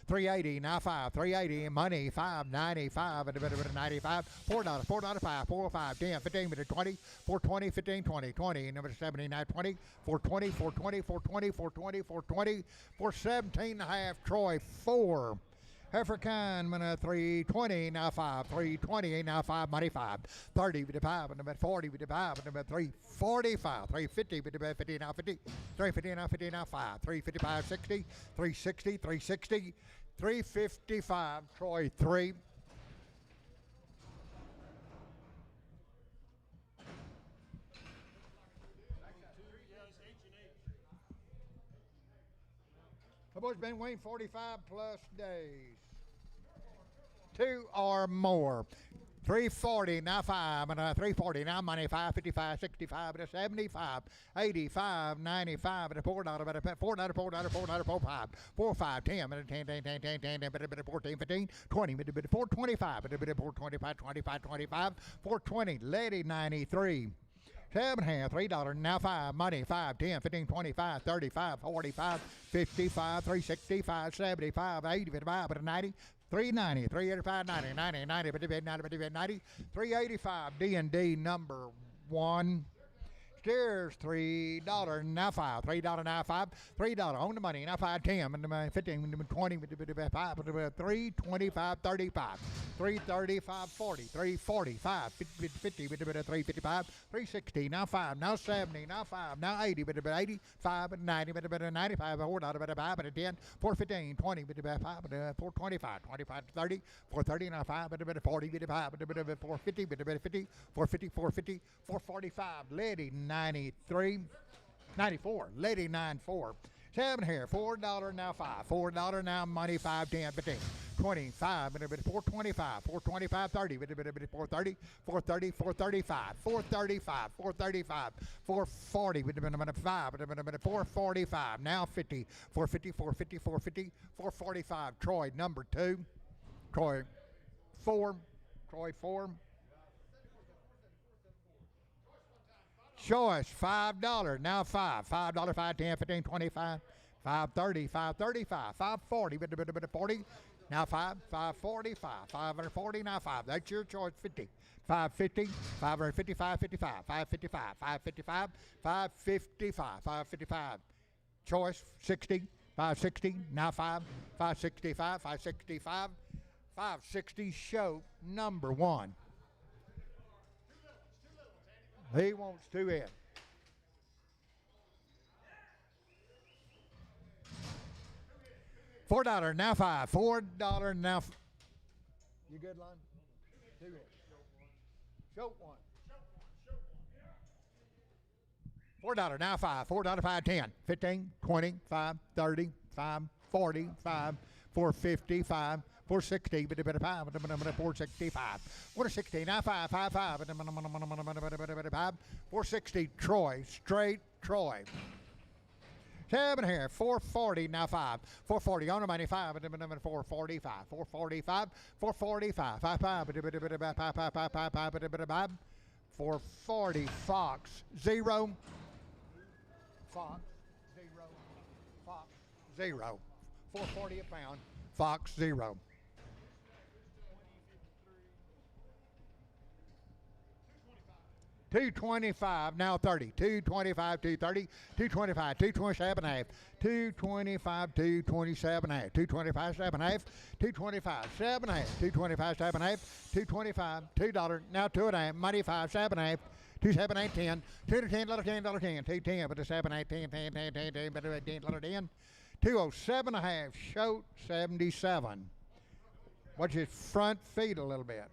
380 now 5, 380 money 595, but a 95, $4, $4, 5, 4, 5, 10, 15, but a 20, 420, 15, 20, 20, number 79, 20. 420, 420, 420, 420, 420, 417 and a half, Troy 4. African, 320, now 5, 320, now 5, money 5, 30 with the 5, and about 40 with the 5, and about 345, 350 with the 50, now 50, 350, now 50, now 5, 355, 60, 360, 360, 355, Troy 3. The boy's been waiting 45 plus days. 2 or more. 340, now 5, and 340, now money, 555, 65, and 75, 85, 95, and a $4, but a $4, $4, 45, 45, 10, but a 10, 10, 10, 10, 10, but a 14, 15, 20, but a 425, but a 425, 25, 25, 420, lady 93. 7 half, $3, now 5, money, 5, 10, 15, 25, 35, 45, 55, 365, 75, 80, 55, but a 90, 390, 385, 90, 90, 90, but a 90, 90, 385, D&D number 1. Steers $3, now 5, $3 now 5, $3 on the money, now 5, 10, and 15, 20, 5, 325, 35, 335, 40, 345, 50, 355, 360, now 5, now 70, now 5, now 80, 85, 90, 95, $4, 5, 10, 415, 20, 5, 425, 25, 30, 430, now 5, 40, 5, 450, 50, 450, 450, 445, lady 93, 94, lady 94. 7 here, $4 now 5, $4 now money 5, 10, 15, 25, 425, 425, 30, 430, 430, 435, 435, 435, 440, 5, 445, now 50, 450, 450, 450, 445. Troy number 2, Troy 4, Troy 4. Choice, $5, now 5, $5, 5, 10, 15, 25, 530, 535, 540, 40, now 5, 545, 540, now 5. That's your choice, 50, 550, 550, 555, 555, 555, 555, 555. Choice, 60, 560, now 5, 565, 565, 560, show number 1. He wants 2 in. $4 now 5. $4 now. You good, Lon? 2 in. Show 1. $4 now 5. $4 5, 10, 15, 20, 5, 30, 5, 40, 5, 450, 5. 460, 465, 460, now 5, 5, 5, 460, Troy, straight Troy. 7 here, 440, now 5, 440, on the money, 5, 445, 445, 445, 5, 440, Fox, 0, Fox, 0, Fox, 0, 440 a pound. Fox 0. 225, now 30. 225, 230, 225, 227 half, 225, 227 half, 225, 7 half, 225, 7 half, 225, 7 half, 225, $2, now 2.5, money 5, 7 half, 2 7 8 10, 2 to 10, $10, $10, 2 10, but the 7 8 10, 10, 10, 10, 10, but the 10, $10, 207 and a half, shoat 77. Watch his front feet a little bit.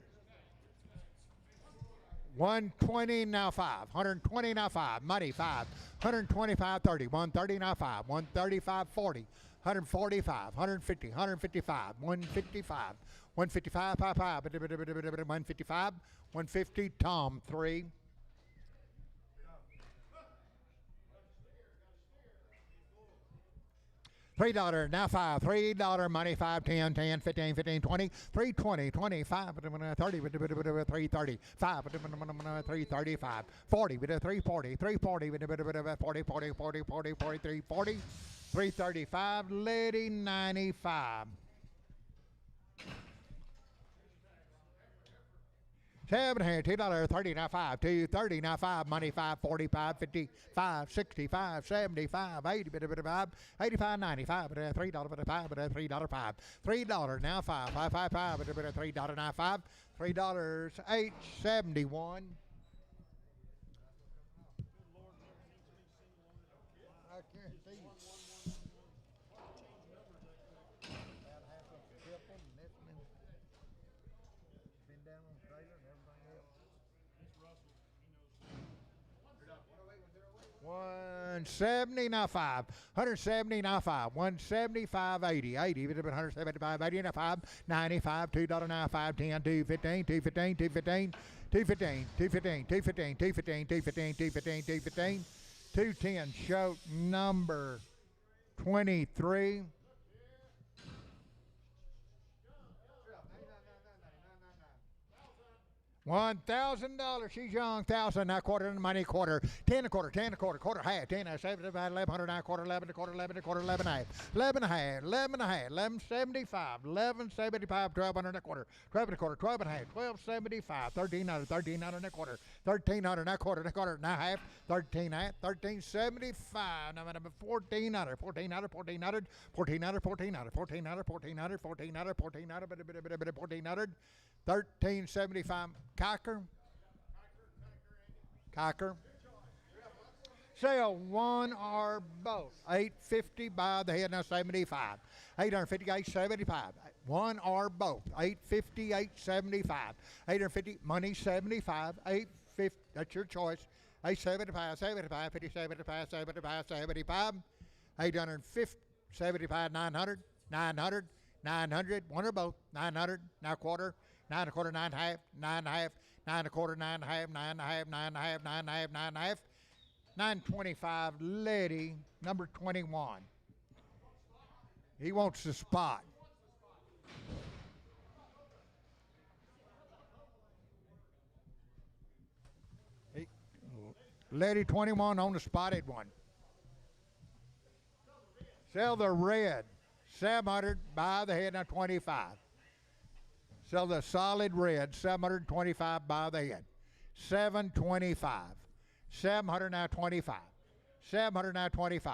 120 now 5, 120 now 5, money 5, 125 30, 130 now 5, 135 40, 145, 150, 155, 155, 155 5 5, 155, 150 Tom 3. $3 now 5, $3 money 5, 10, 10, 15, 15, 20, 3 20, 25, 30, 330, 5, 335, 40, 340, 340, 40, 40, 40, 40, 43, 40, 335, lady 95. 7 here, $2, 30 now 5, 230 now 5, money 5, 45, 55, 65, 75, 80, 85, 95, $3, $5, $3, 5, $3 now 5, 5, 5, 5, $3 now 5, $3, 871. I can't see. Been down on the trailer and everything else. 170 now 5, 170 now 5, 175 80, 80, 175 80 now 5, 95, $2 now 5, 10, 215, 215, 215, 215, 215, 215, 215, 215, 215, 215, 210, show number 23. $1,000. She's young. 1,000. Now quarter money. Quarter. 10 a quarter. 10 a quarter. Quarter half. 10 a 75. 1,100. Now quarter. 11 a quarter. 11 a quarter. 11 a half. 11 a half. 11 a half. 1175. 1175. 1,200 and a quarter. 12 and a quarter. 12 and a half. 1275. 1,300. 1,300 and a quarter. 1,300. Now quarter. And a quarter. Now half. 13 half. 1375. Now 1,400. 1,400. 1,400. 1,400. 1,400. 1,400. 1,400. 1,400. 1,400. 1,400. 1375. Cocker. Sale one or both. 850 by the head, now 75. 850, 875. One or both. 850, 875. 850, money 75. 850, that's your choice. 875, 75, 50, 75, 75, 75. 850, 75, 900, 900, 900. One or both. 900, now quarter. 9 and a quarter, 9 and a half, 9 and a half, 9 and a quarter, 9 and a half, 9 and a half, 9 and a half, 9 and a half, 9 and a half, 925, lady, number 21. He wants the spot. Lady 21 on the spotted one. Sell the red, 700, buy the head, now 25. Sell the solid red, 725 by the head. 725. 700 now 25. 700 now 25.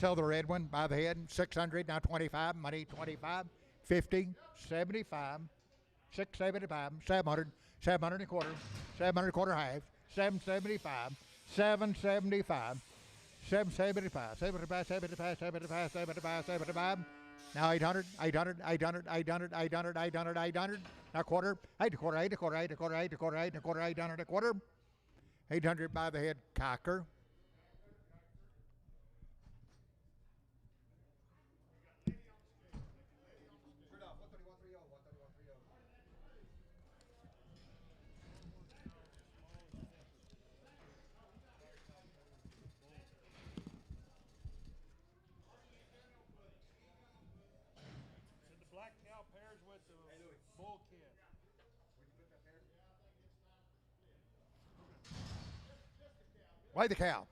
Sell the red one by the head, 600 now 25. Money 25. 50. 75. 675. 700. 700 and a quarter. 700 and a quarter half. 775. 775. 775. 75. 75. 75. 75. 75. Now 800, 800, 800, 800, 800, 800, 800. Now quarter, 8 a quarter, 8 a quarter, 8 a quarter, 8 a quarter, 8 a quarter, 800 a quarter. 800 by the head, cocker. Weigh the cow.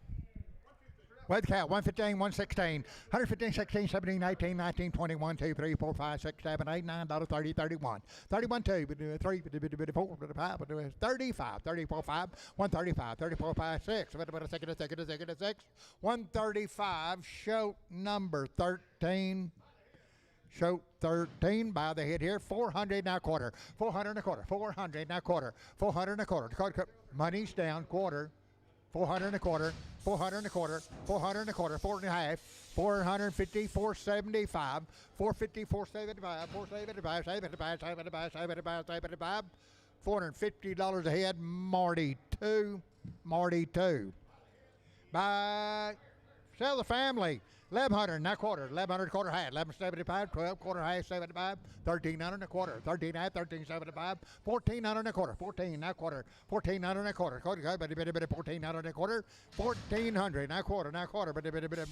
With the cow, 115, 116, 115, 16, 17, 18, 19, 21, 2, 3, 4, 5, 6, 7, 8, 9, $30, 31, 31, 2, 3, 4, 5, 35, 34, 5, 135, 34, 5, 6, 6, 135, show number 13. Show 13 by the head here. 400 now quarter. 400 and a quarter. 400 now quarter. 400 and a quarter. Money's down quarter. 400 and a quarter. 400 and a quarter. 400 and a quarter. 4 and a half. 450. 475. 450. 475. 475. 75. 75. 75. 75. $450 a head. Marty 2. Marty 2. By sell the family. 1,100 now quarter, 1,100 quarter half, 1,175, 12 quarter half, 75, 1,300 and a quarter, 13 half, 1,375, 1,400 and a quarter, 14 now quarter, 1,400 and a quarter, 1,400 and a quarter, 1,400 now quarter,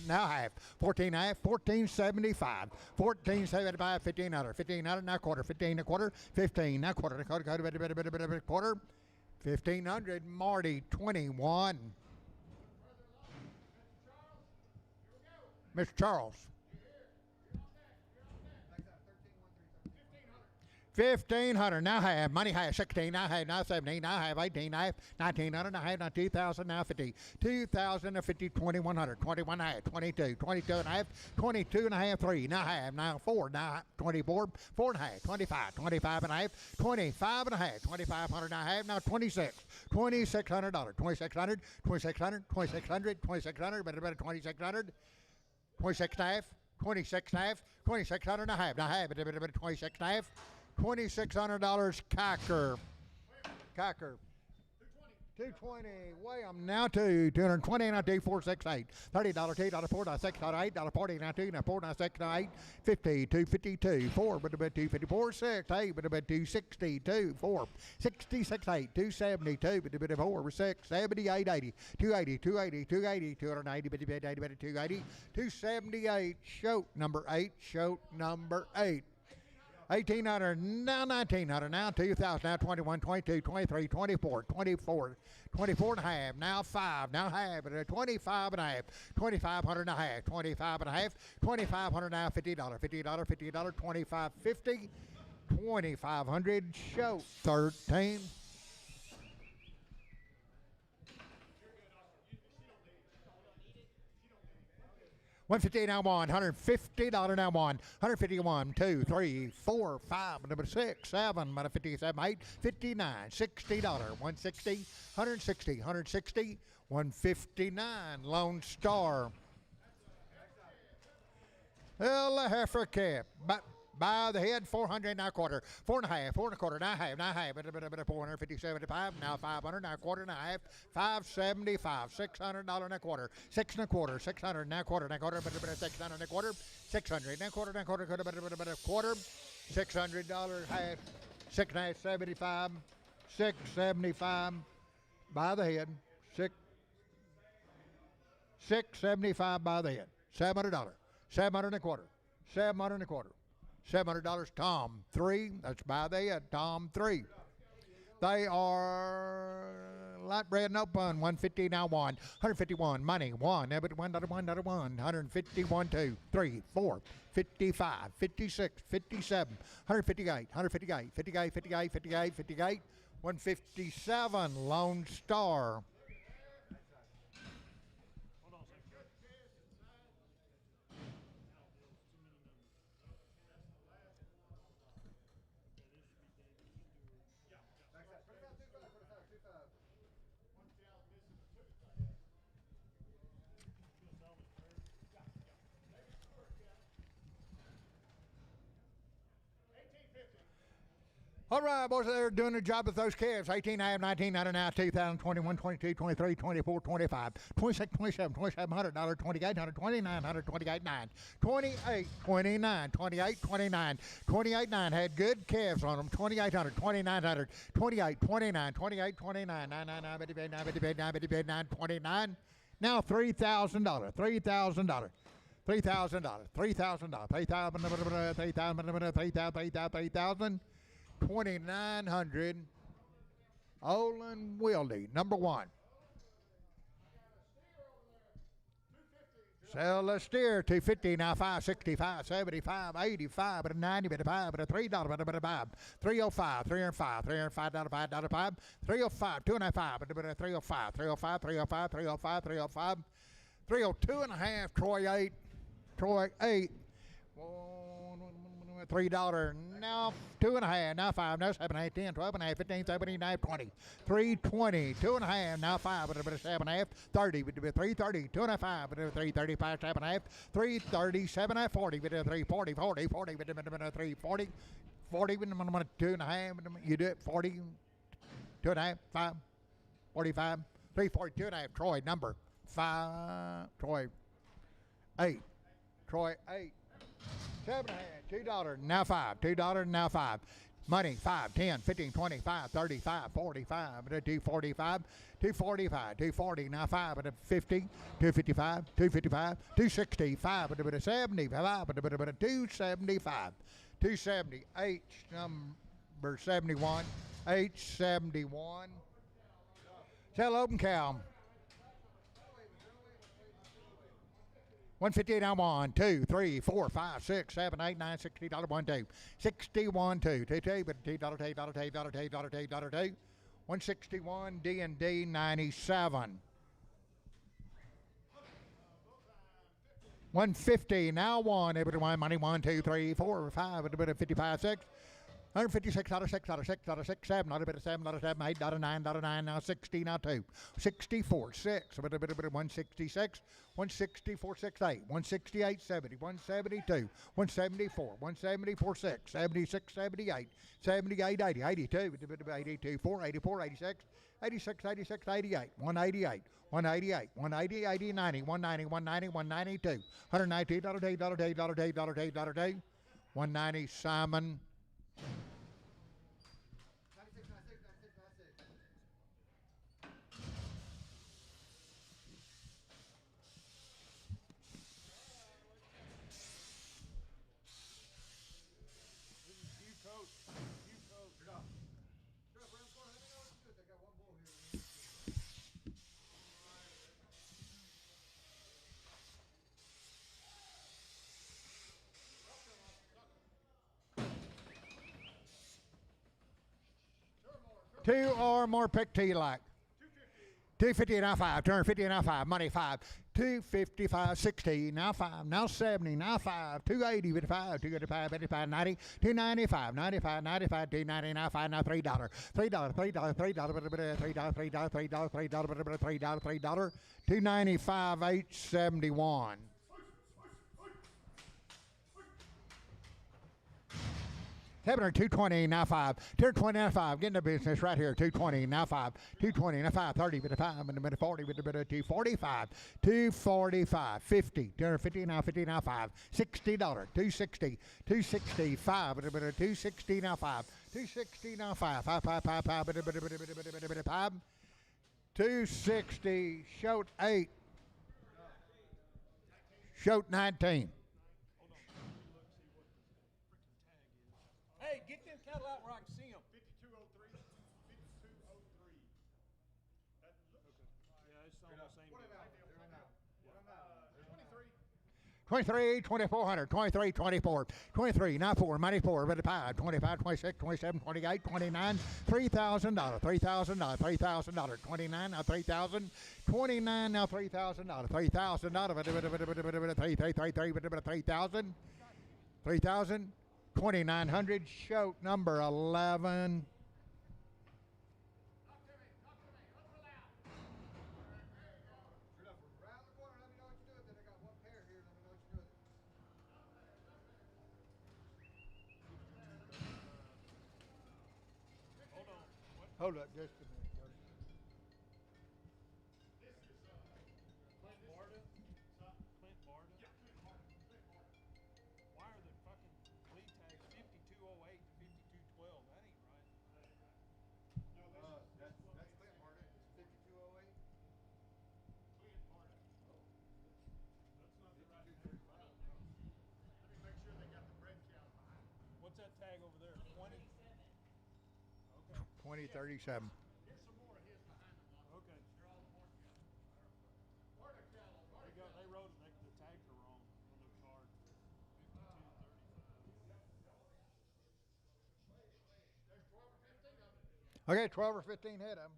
now half, 14 half, 1,475, 1,475, 1,500, 1,500 now quarter, 15 and a quarter, 15 now quarter, quarter, 1,500, Marty 21. Mr. Charles. 1,500. Now have. Money have. 16. Now have. Now 17. Now have. 18. Now have. 1,900. Now have. Now 2,000. Now 50. 2,000 to 50. 2,100. 21 and a half. 22. 22 and a half. 22 and a half. 3. Now have. Now 4. Now 24. 4 and a half. 25. 25 and a half. 25 and a half. 2,500. Now have. Now 26. $2,600. 2,600. 2,600. 2,600. 2,600. Better 2,600. 26 and a half, 26 and a half, 2,600 and a half. Now have it, 26 and a half, $2,600 Cocker. 220. Weigh them now to 220 now 2 4 6 8 $30 $2 $4 $6 $8 $40 now 2 now 4 now 6 now 8 50 252 4 but a bit 254 6 8 but a bit 262 4 66 8 272 but a bit 4 6 78 80 280 280 280 290 but a bit 80 but 280 278 show number 8 1,800, now 1,900, now 2,000, now 21, 22, 23, 24, 24, 24 and a half, now 5, now half, 25 and a half, 2,500 and a half, 25 and a half, 2,500 now $50, $50, $50, 2,550, 2,500, show 13. 150 now one, $150 now one, 151, 2, 3, 4, 5, number 6, 7, 57, 8, 59, $60, 160, 160, 160, 159, Lone Star. Well, a heifer cap, but by the head, 400 now quarter, 4 and a half, 4 and a quarter, now half, 450, 75, now 500, now quarter, now half, 575, $600 and a quarter, 6 and a quarter, 600 now quarter, 600 and a quarter, 600 now quarter, quarter, $600 half, 6 and a half, 75, 675 by the head, 675 by the head, $700, 700 and a quarter, 700 and a quarter. $700 Tom 3. That's by the head. Tom 3. They are light bread and open. 150 now one. 151 money one. $1, $1, 151 2, 3, 4, 55, 56, 57, 158, 158, 58, 58, 58, 58, 157 Lone Star. All right, boys, they're doing a job with those calves. 18, I have 19, I don't know, 2021, 22, 23, 24, 25, 26, 27, $2,700, 2,800, 2,900, 28, 9, 28, 29, 28, 29, 28, 9 had good calves on them. 2,800, 2,900, 28, 29, 28, 29, 9, 9, 9, 9, 9, 29. Now $3,000, $3,000. $3,000, $3,000, $3,000, $3,000, 2,900. Olin Wildy, number 1. Sell the steer, 250 now, 565, 75, 85, but a 90, but a 5, but a $3, but a 5, 305, 305, $5, $5, 305, 2.5, but a 305, 305, 305, 305, 305, 302 and a half, Troy 8, Troy 8, $3, now 2.5, now 5, now 7, 8, 10, 12 and a half, 15, 17, 19, 20, 320, 2.5, now 5, but a 7.5, 30, but a 330, 2.5, but a 335, 7.5, 330, 7.5, 40, but a 340, 40, 40, but a 340, 40, but a 2.5, you do it, 40, 2.5, 5, 45, 340, 2.5, Troy number 5, Troy 8, Troy 8. $7.5, $2, now 5, $2, now 5. Money, 5, 10, 15, 25, 35, 45, but a 245, 245, 240, now 5, but a 50, 255, 255, 265, but a 75, but a 275, 270, H number 71, H 71. Sell open cow. 158 on 1, 2, 3, 4, 5, 6, 7, 8, 9, $60, 1, 2, 61, 2, 2, 2, but $2, $2, $2, $2, $2, $2, 161, D and D 97. 150 now 1, able to win money 1, 2, 3, 4, 5, a bit of 55, 6. $156, $6, 6, 7, not a bit of 7, not a 7, 8, $9, $9, now 60, now 2, 64, 6, a bit of 166, 164, 6, 8, 168, 70, 172, 174, 174, 6, 76, 78, 78, 80, 82, 82, 4, 84, 86, 86, 86, 88, 188, 188, 180, 80, 90, 190, 190, 192, $192, $190, Simon. Two or more pick to you like. 250 now 5, 250 now 5, money 5, 255, 60, now 5, now 70, now 5, 280, 55, 285, 85, 90, 295, 95, 95, 290, now 5, now $3, $3, $3, $3, $3, $3, $3, $3, $3, $3, 295, 871. $700, 220, now 5, 220, now 5, getting the business right here, 220, now 5, 220, now 5, 30, bit of 5, and a bit of 40, bit of 245, 245, 50, 250, now 50, now 5, $60, 260, 265, bit of 260, now 5, 260, now 5, 5, 5, 5, 5, bit of 5, 260, shoat 8, shoat 19. Hey, get them cattle out where I can see them. 5203. 5203. Yeah, it's on the same. What about? 23, 2400, 23, 24, 23, now 4, money 4, bit of 5, 25, 26, 27, 28, 29, $3,000, $3,000, $3,000, 29, now 3,000, 29, now $3,000, $3,000, 3,000, 3,000, 2,900, shoat number 11. Hold up just a minute. This is Clint Barta. Clint Barta. Yeah, Clint Barta. Why are the fucking lead tags 5208 to 5212? That ain't right. No, that's Clint Barta. 5208. Clint Barta. That's not the right tag. Let me make sure they got the bread count behind it. What's that tag over there? 20? 2037. Here's some more of his behind the block. Okay. They're all the Barta cattle. They wrote the Okay, 12 or 15 head of them.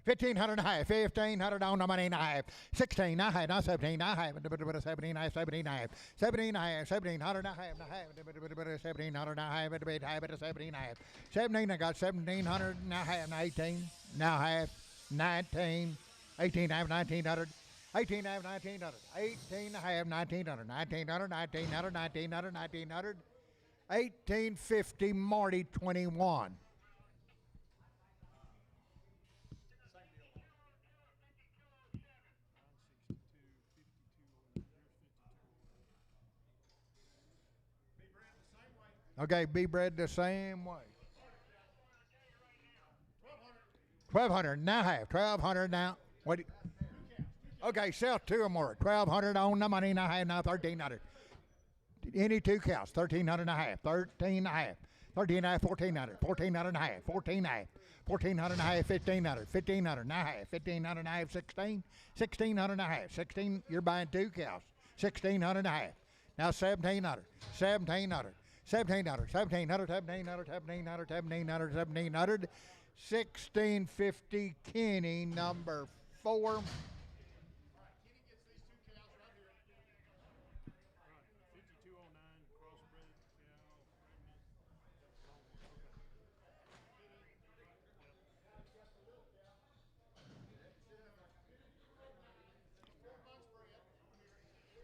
1,500 and a half, 1,500 on the money and a half, 16, I had, not 17, I have, 17, I have, 17, I have, 17, I have, 1,700 and a half, 1,700 and a half, 17, I have, 17, I got 1,700 and a half, 18, now half, 19, 18, I have 1,900. 18, I have 1,900. 18, I have 1,900. 1,900, 1,900, 1,900, 1,900. 1,850, Marty, 21. Okay, be bred the same way. 1,200 now half. 1,200 now. What? Okay, sell two or more. 1,200 on the money now half. Now 1,300. Any two cows. 1,300 and a half. 13 and a half. 13 and a half. 1,400. 1,400 and a half. 14 and a half. 1,400 and a half. 1,500. 1,500 and a half. 1,500 and a half. 16. 1,600 and a half. 16. You're buying two cows. 1,600 and a half. Now 1,700. 1,700. 1,700, 1,700, 1,700, 1,700, 1,700, 1,700, 1,650, Kenny, number 4.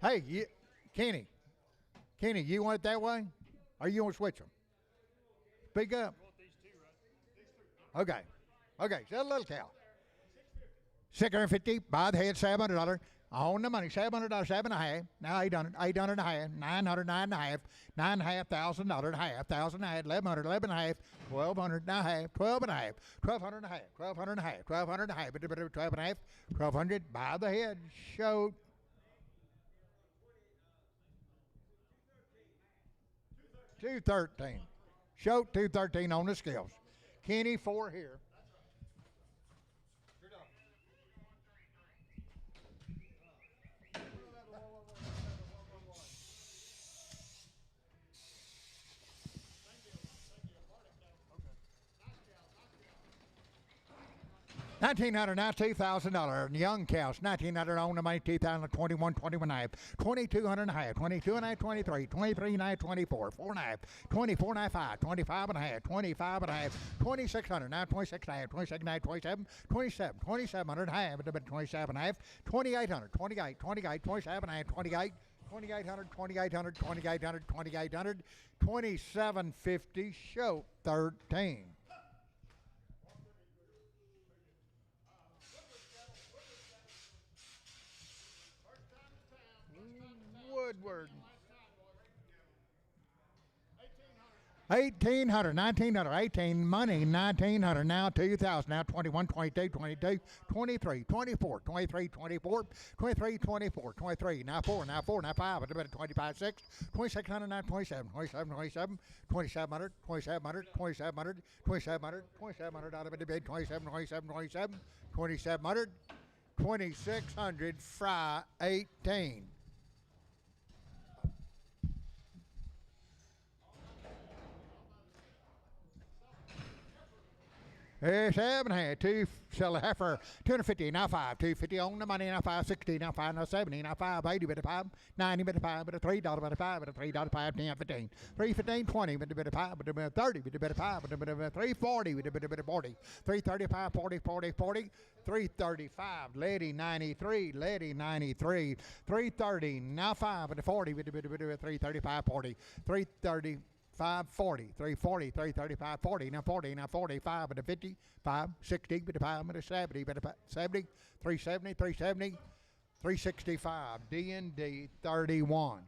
Hey, Kenny, you want it that way? Or you want to switch them? Speak up. Okay. Okay, sell a little cow. 650, buy the head, $700. On the money, $700, 7 and a half. Now 800, 800 and a half, 900, 9 and a half, $9,500 and a half, 1,000 and a half, 1,100, 11 and a half, 1,200 and a half, 12 and a half, 1,200 and a half, 1,200 and a half, 1,200 and a half, 12 and a half, 1,200, buy the head, show. $213. Show $213 on the scales. Kenny 4 here. 1,900 now, $2,000. Young cows, 1,900 on the money, 2021, 21 and a half, 2,200 and a half, 22 and a half, 23, 23 and a half, 24, 4 and a half, 24 and a half, 5, 25 and a half, 25 and a half, 2,600 now, 26 and a half, 26 and a half, 27, 27, 2,700 and a half, 27 and a half, 2,800, 28, 28, 27 and a half, 28, 2,800, 2,800, 2,800, 2,800, 2,750, show 13. Woodward. 1,800, 1,900, 18 money, 1,900 now, 2,000 now, 21, 22, 22, 23, 24, 23, 24, 23, 24, 23, now 4, now 4, now 5, 25, 6, 2,600 now, 27, 27, 27, 2,700, 2,700, 2,700, 2,700, 2,700 out of it, 27, 27, 27, 2,700, 2,600, fry 18. Seven had two, sell a heifer, 250, now 5, 250 on the money, now 560, now 5, now 70, now 580, bit of 5, 90, bit of 5, bit of $3, bit of 5, bit of $3, 5, 10, 15, 3, 15, 20, bit of 5, bit of 30, bit of 5, bit of 340, bit of 40, 335, 40, 40, 40, 335, lady 93, lady 93, 330, now 5, bit of 40, bit of 335, 40, 330. 540, 340, 335, 40, now 40, now 45, but a 50, 5, 60, but a 5, but a 70, but a 70, 370, 370, 365, D&D 31.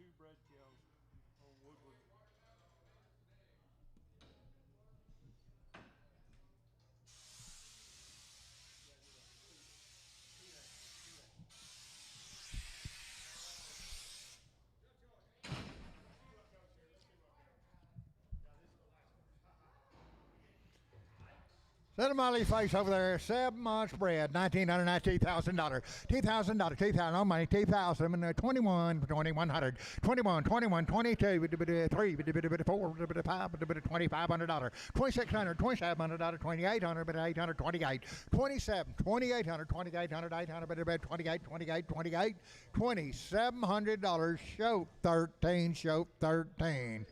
two bred cows on Woodward. Set a molly face over there. 7 months bred. $1,900, $2,000. $2,000. 2,000 no money. 2,000. 21. 2,100. 21. 21. 22. 3. 4. 5. $2,500. $2,600. $2,700. $2,800. 800. 28. 27. 2,800. 2,800. 800. 28. 28. 28. $2,700. Show 13. Show 13.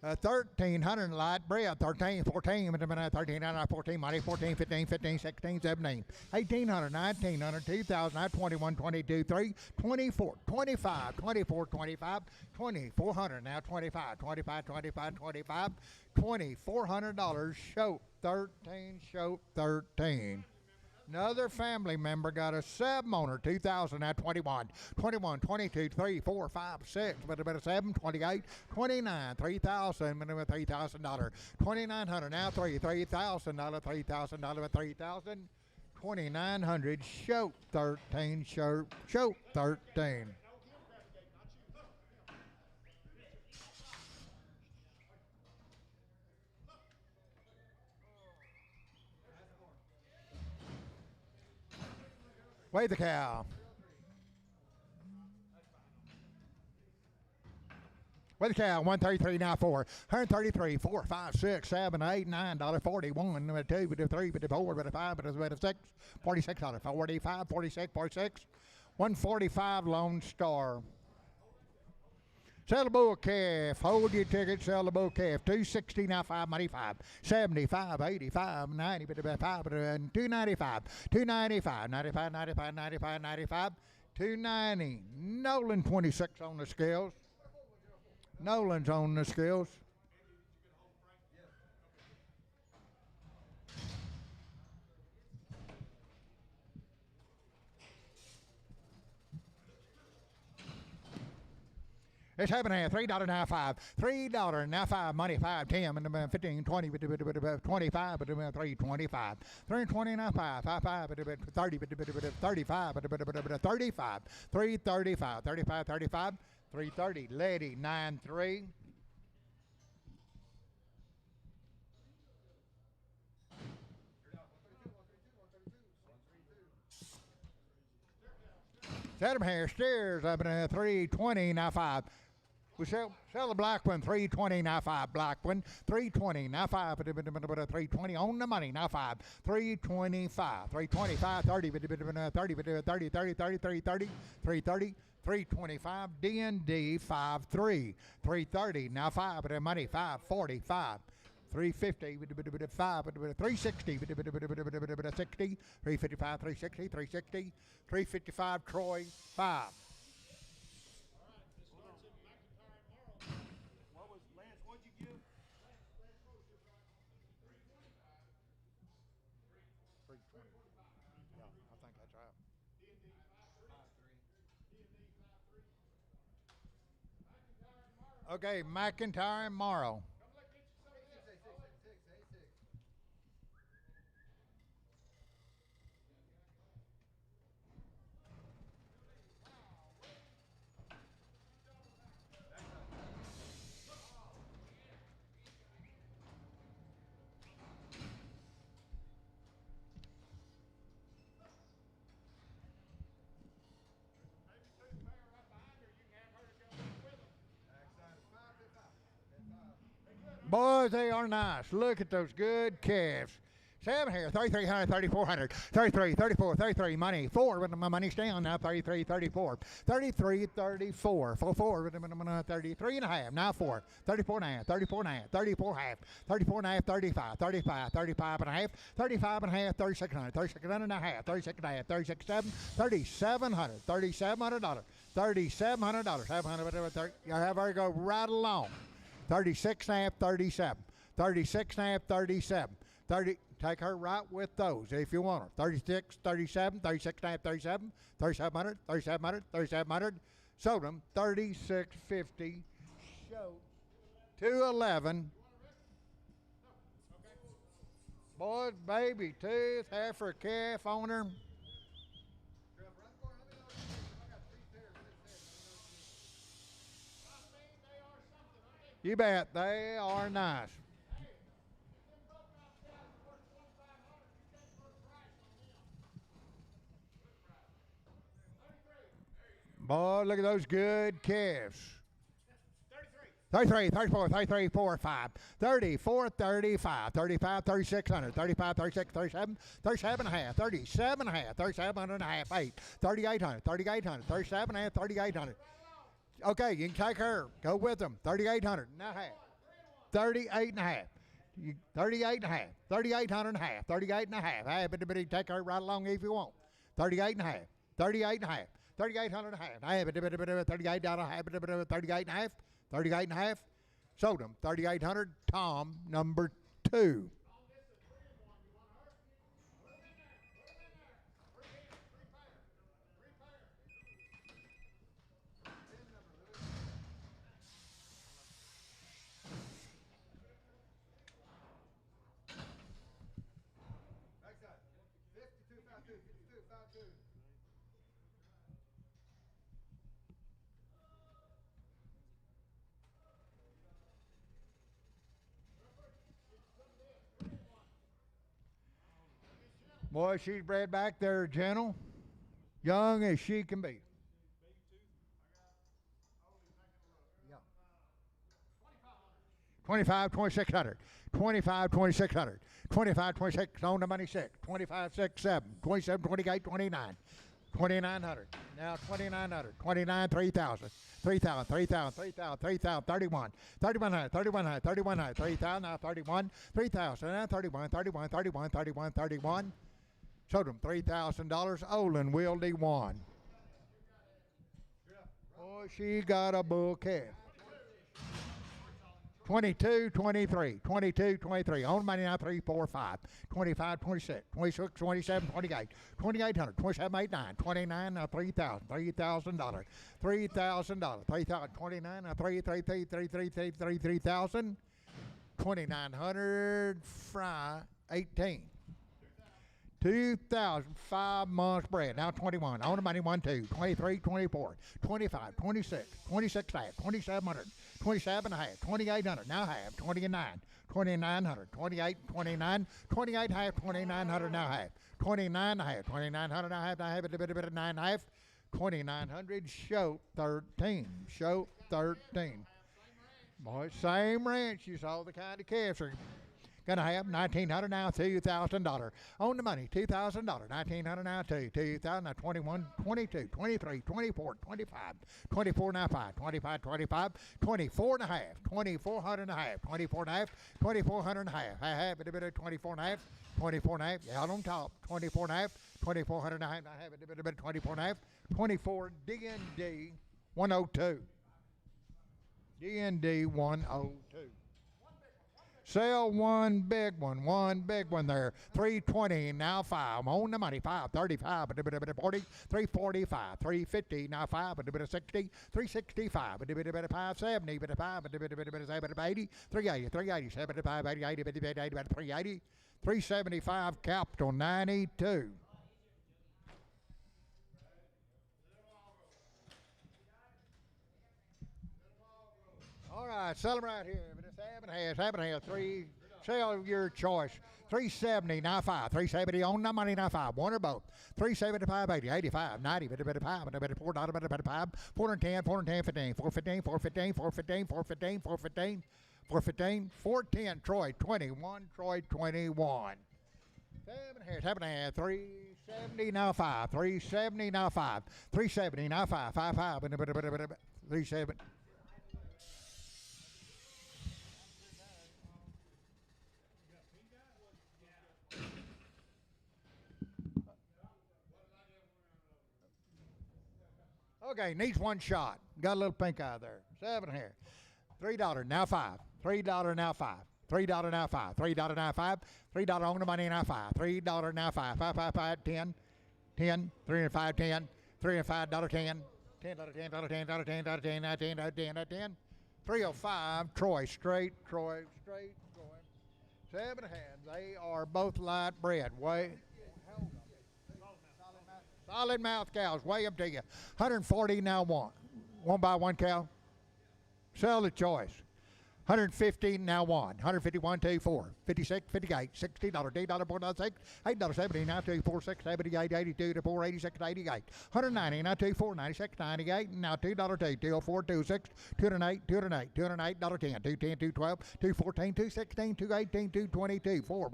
1,300 light bread, 13, 14, 13, 14, money, 14, 15, 15, 16, 17, 1,800, 1,900, 2,000, 21, 22, 3, 24, 25, 24, 25, 2,400, now 25, 25, 25, 25, $2,400, show 13, show 13. Another family member got a 7 owner, 2,000 at 21, 21, 22, 3, 4, 5, 6, but about 7, 28, 29, 3,000, $3,000, 2,900 now 3, $3,000, $3,000, 3,000, 2,900, show 13, show 13. Weigh the cow. Weigh the cow. 133, now 4. 133, 4, 5, 6, 7, 8, 9, $41, 2, 3, 4, 5, 6, 46, 45, 46, 46, 145 Lone Star. Sell the bull calf. Hold your ticket. Sell the bull calf. 260 now 5 money 5. 75, 85, 90, 5, 295, 295, 95, 95, 95, 95, 290. Nolan 26 on the scales. Nolan's on the scales. It's happening. $3 now 5. $3 now 5 money 5 10 and 15 20 25 325 320 now 5 5 5 30 35 35 335 35 35 330 lady 93. Set 'em here. Steers up in 320 now 5. We sell the black one, 320 now 5. Black one, 320 now 5. 320 on the money now 5. 325, 325, 30, 30, 30, 30, 30, 330, 330, 325. D&D 53, 330 now 5. But the money 545. 350, 5, 360, 60, 355, 360, 360, 355, Troy, 5. What was Lance? What'd you give? 320. Yeah, I think that's right. Okay, McIntyre and Morrow. Boys, they are nice. Look at those good calves. 7 here, 3,300, 3,400, 33, 34, 33, money, 4, but my money's down now, 33, 34, 33, 34, 4, 33 and a half, now 4, 34 and a half, 34 and a half, 34 and a half, 34 and a half, 35, 35, 35 and a half, 35 and a half, 3,600, 3,600 and a half, 36 and a half, 36, 7, 3,700, $3,700, $3,700, 700, you have her go right along. 36 and a half, 37, 36 and a half, 37, 30. Take her right with those if you want her. 36, 37, 36 and a half, 37, 3,700, 3,700, 3,700, Sold them $36.50. Show $211. Boys, baby tooth, heifer, calf owner. You bet they are nice. Boy, look at those good calves. 33, 34, 33, 4, 5, 34, 35, 35, 3600, 35, 36, 37, 37 and a half, 37 and a half, 37 and a half, 8, 3800, 3800, 37 and a half, 3800. Okay, you can take her. Go with them. 3800 and a half, 38 and a half. 38 and a half, 3800 and a half, 38 and a half. Hey, but take her right along if you want. 38 and a half, 38 and a half, 3800 and a half. Hey, but 38 down a half, 38 and a half, 38 and a half. Sold them. 3800. Tom, number 2. Boy, she's bred back there, gentle, young as she can be. Yeah. 25, 2600, 25, 2600, 25, 26 on the money 6, 25, 6, 7, 27, 28, 29, 2900. Now 2900, 29, 3000, 3000, 3000, 3000, 3000, 31, 3100, 3100, 3100, 3000, now 31, 3000, now 31, 31, 31, 31, 31. Sold them $3,000. Olin Wildy won. Boy, she got a bull calf. 22, 23, 22, 23. On money now 3, 4, 5, 25, 26, 26, 27, 28, 2800, 27, 8, 9, 29, now $3,000, $3,000, $3,000, 3,000, 29, now 3, 3, 3, 3, 3, 3, 3, 3,000, 2,900, fry, 18. 2,000, 5 months bred. Now 21. On the money, 1, 2, 23, 24, 25, 26, 26 half, 2,700, 27 and a half, 2,800. Now half, 29, 2,900, 28, 29, 28 half, 2,900. Now half, 29 and a half, 2,900. Now half, a bit of 9 and a half, 2,900. Show 13. Show 13. Boy, same ranch. You saw the kind of calves are gonna have. 1,900 now, $2,000. On the money, $2,000. 1,900 now, 2,000 now, 21, 22, 23, 24, 25, 24 now, 5, 25, 25, 24 and a half, 2,400 and a half, 24 and a half, 2,400 and a half. I have it a bit of 24 and a half, 24 and a half. Out on top, 24 and a half, 2,400 and a half. I have it a bit of 24 and a half, 24 D&D 102. D&D 102. Sell one big one there. 320 now 5. On the money 535, a bit of 40, 345, 350 now 5, a bit of 60, 365, a bit of 570, a bit of 5, a bit of 80, 380, 380, 75, 80, 80, 80, 80, 380, 375 capital 92. All right, sell them right here. Seven and a half, 3. Sell your choice. 370, now 5. 370 on the money, now 5. One or both. 375, 80, 85, 90, bit of 5, bit of 4, bit of 5, 410, 410, 15, 415, 415, 415, 415, 415, 415, 410, Troy 21, Troy 21. 7 and a half, 370 now 5, 370 now 5, 370 now 5, 5, 5, and a bit of 370. Okay, needs one shot. Got a little pink eye there. 7 here. $3 now 5. $3 now 5. $3 now 5. $3 now 5. $3 on the money now 5. $3 now 5. 5, 5, 5, 10. 10. 3 and 5, 10. 3 and $5, 10. $10, $10, $10, $10, $10, $10, $10, $10. 305, Troy straight. 7 hands. They are both light bred. Solid mouth cows. Weigh them to you. 140 now one. One by one cow. Sell the choice. 150 now one. 151, 2, 4. 56, 58, $60, $8, 4, 6, $8, 70, now 2, 4, 6, 78, 82, to 4, 86, 88. 190, now 2, 4, 96, 98, now $2, 2, 204, 26, 208, 208, $208, 10, 210, 212, 214, 216, 218, 222, 4,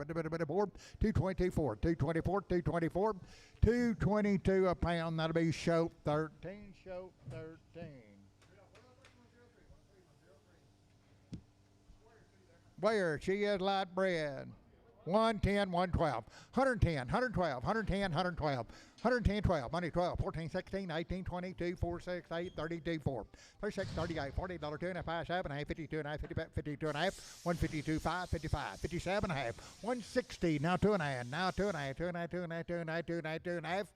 222, 4, 224, 224, 222 a pound. That'll be show 13, show 13. Where she is light bred. 110, 112, 110, 112, 110, 112, 110, 12, money 12, 14, 16, 18, 22, 4, 6, 8, 32, 4, 36, 38, $40, 2 and a half, 7 and a half, 52 and a half, 52 and a half, 152, 5, 55, 57 and a half, 160, now 2 and a half, now 2 and a half, 2 and a half, 2 and a half, 2 and a half, 2 and a half, 2 and a half,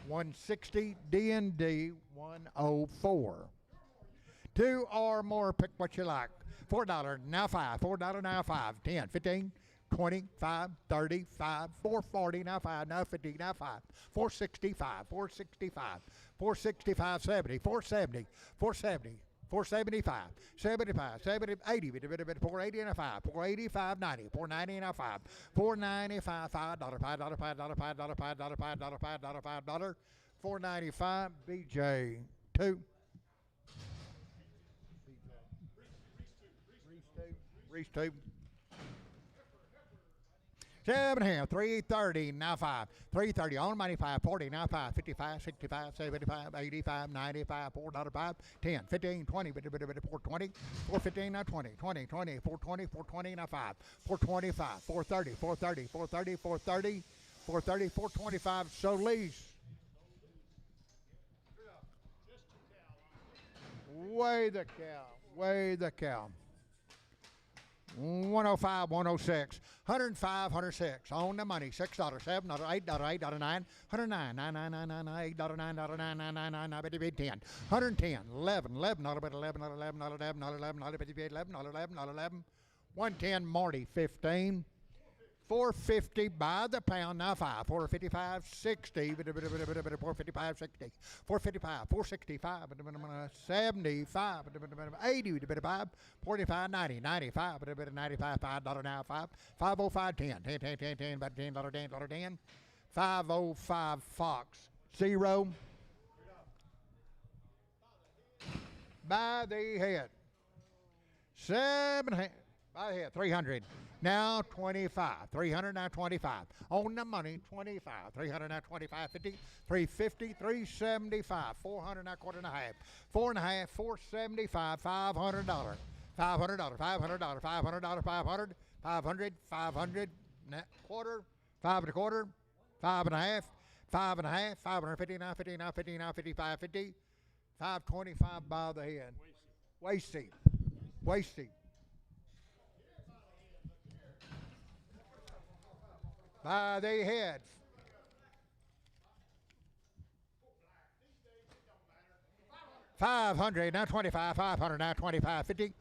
160, D&D 104. 2 or more, pick what you like. $4, now 5, $4, now 5, 10, 15, 25, 35, 440, now 5, now 50, now 5, 465, 465, 465, 70, 470, 470, 475, 75, 70, 80, 480 and a 5, 485, 90, 490 and a 5, 495, $5, $5, $5, $5, $5, $5, $5, $5, $5, 495, BJ 2. Reese 2. 7 hand, 330, now 5. 330, on money 540, now 5. 55, 65, 75, 85, 95, $4, 5, 10, 15, 20, 420, 415, now 20, 20, 20, 420, 420, now 5. 425, 430, 430, 430, 430, 430, 425, so lease. Weigh the cow, weigh the cow. 105, 106, 105, 106. On the money, $6, $7, $8, $8, $9, 109, 9, 8, $9, 9, 9, 9, 9, 9, 10, 110, 11, 11, 11, 11, 11, 11, 11, 11, 110, Marty, 15. 450 by the pound, now 5, 455, 60, 455, 60, 455, 465, 75, 80, 45, 90, 95, 95, $5 now 5, 505, 10, 10, 10, 10, 10, about $10, $10, 10, 505 Fox, 0, by the head, 7 hand, by the head, 300. Now 25, 300 now 25. On the money, 25, 300 now 25, 50, 350, 375, 400 now quarter and a half, 4 and a half, 475, $500, $500, $500, $500, $500, 500, 500, quarter, 5 and a quarter, 5 and a half, 5 and a half, 550 now, 50 now, 50 now, 55, 50, 525 by the head. Wasty, wasty. By the head. $500, now 25, 500, now 25, 50,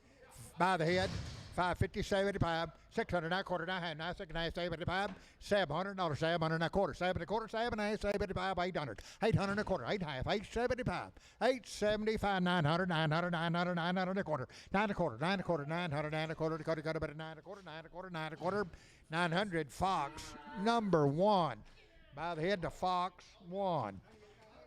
by the head, 550, 75, 600, now quarter, now hand, now second half, 75, $700, 700, now quarter, 7 and a quarter, 7 and a half, 75, 800, 800 and a quarter, 8 and a half, 875, 875, 900, 900, 900, 900 and a quarter, 9 and a quarter, 9 and a quarter, 900, 9 and a quarter, got a better 9 and a quarter, 9 and a quarter, 9 and a quarter, 900 Fox, number 1. By the head to Fox, 1.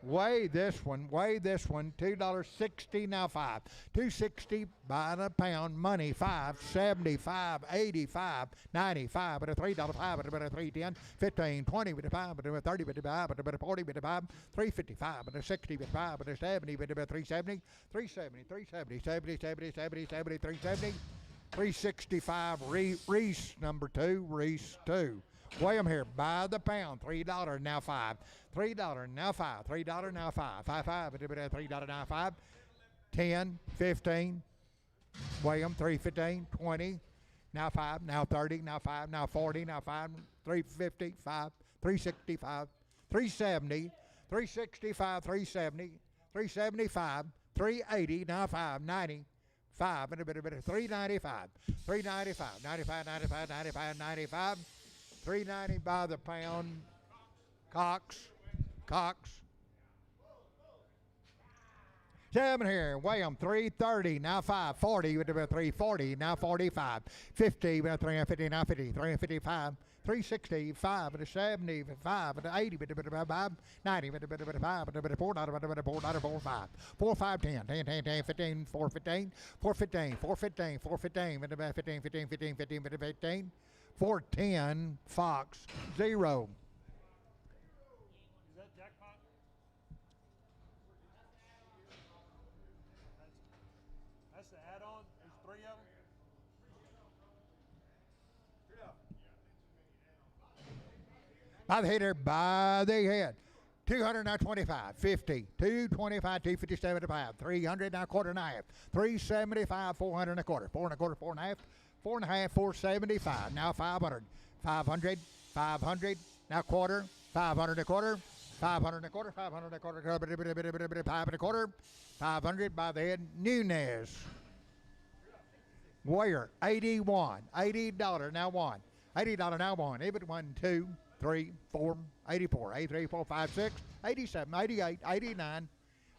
Weigh this one, $2.60 now 5. 260 by the pound, money 5, 75, 85, 95, but a $3, 5, but a 310, 15, 20, but a 5, but a 30, but a 5, but a 40, but a 5, 355, but a 60, but a 5, but a 70, but a 370, 370, 370, 70, 70, 70, 70, 370, 365, Reese, number 2, Reese 2. Weigh them here by the pound, $3 now 5, $3 now 5, $3 now 5, 5, 5, $3 now 5, 10, 15, weigh them, 315, 20, now 5, now 30, now 5, now 40, now 5, 350, 5, 365, 370, 365, 370, 375, 380, now 590. 5 and a bit, 395, 395, 95, 95, 95, 95, 390 by the pound. Cox. 7 here, weigh 'em, 330, now 540, with about 340, now 45, 50, with 350, now 50, 355, 365, with a 75, with a 80, with a bit of 5, 90, with a bit of 5, with a bit of 4, not a bit of 4, not a 4, 5, 4, 5, 10, 10, 10, 10, 15, 4, 15, 4, 15, 4, 15, 4, 15, with about 15, 15, 15, 15, with a 15, 4, 10, Fox, 0. Is that jackpot? That's the add-on. There's 3 of them. By the header, by the head. 200 now 25, 50, 225, 250, 75, 300 now quarter and a half, 375, 400 and a quarter, 4 and a quarter, 4 and a half, 4 and a half, 475, now 500, 500, 500, now quarter, 500 and a quarter, 500 and a quarter, 500 and a quarter, 5 and a quarter, 500 by the head, Nunez. Warrior, 81, $80 now 1, $80 now 1, even 1, 2, 3, 4, 84, 83, 4, 5, 6, 87, 88, 89,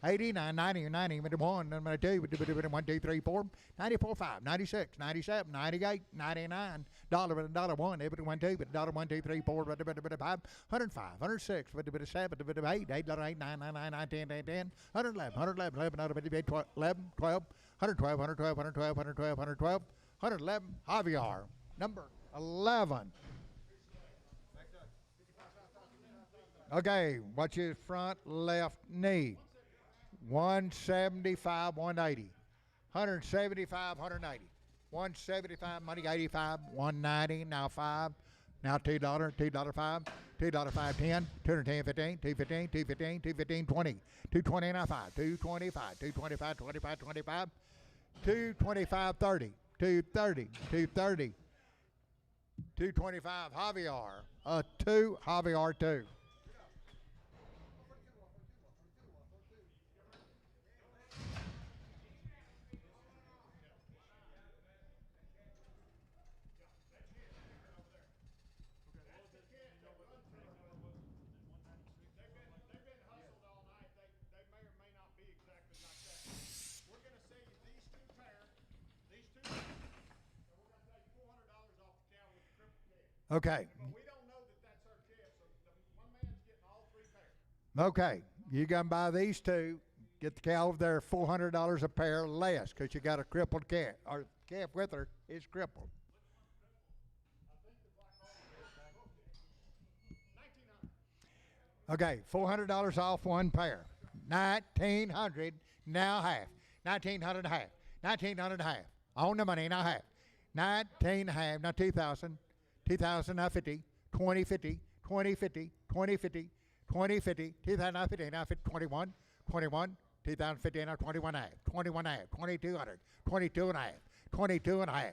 89, 90, 90, 1, 2, 1, 2, 3, 4, 94, 5, 96, 97, 98, 99, dollar 1, every 1, 2, but dollar 1, 2, 3, 4, 5, 105, 106, 7, 8, 8, 9, 9, 9, 9, 10, 10, 10, 111, 111, 11, 12, 112, 112, 112, 112, 112, 111, Javier, number 11. Okay, watch his front left knee. 175, 180. 175, 180. 175, money 85, 190, now 5. Now $2, $2 5, $2 5, 10, 210, 15, 215, 215, 215, 20, 220 now 5, 225, 225, 25, 25, 225, 30, 230, 230, 225, Javier, a 2, Javier 2. Okay. But we don't know that that's our calf, so one man's getting all 3 pairs. Okay, you can buy these 2, get the cow over there $400 a pair less because you got a crippled calf. Or calf with her is crippled. Okay, $400 off 1 pair. 1,900 now half. 1,900 and a half. 1,900 and a half. On the money now half. 19 and a half. Now 2,000. 2,000 now 50. 2050. 2050. 2050. 2050. 2,000 now 50. Now 50. 21. 21. 2,050 now 21 and a half. 21 and a half. 2,200. 22 and a half. 22 and a half.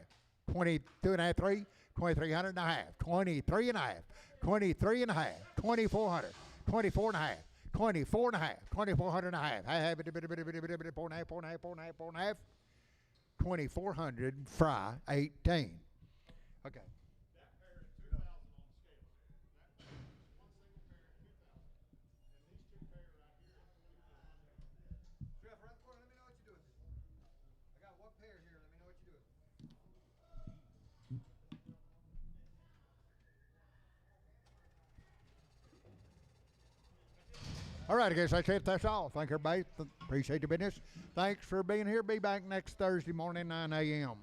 22 and a half. 3. 2,300 and a half. 23 and a half. 23 and a half. 2,400. 24 and a half. 24 and a half. 2,400 and a half. I have it. 4 and a half. 4 and a half. 4 and a half. 4 and a half. 2,400. Fry 18. Okay. That pair is 2,000 on the scale. That one single pair is 2,000. And these 2 pair right here is 2,400. Jeff, right for let me know what you're doing. I got 1 pair here. Let me know what you're doing. All right, I guess that's all. Thank everybody. Appreciate the business. Thanks for being here. Be back next Thursday morning, 9 a.m.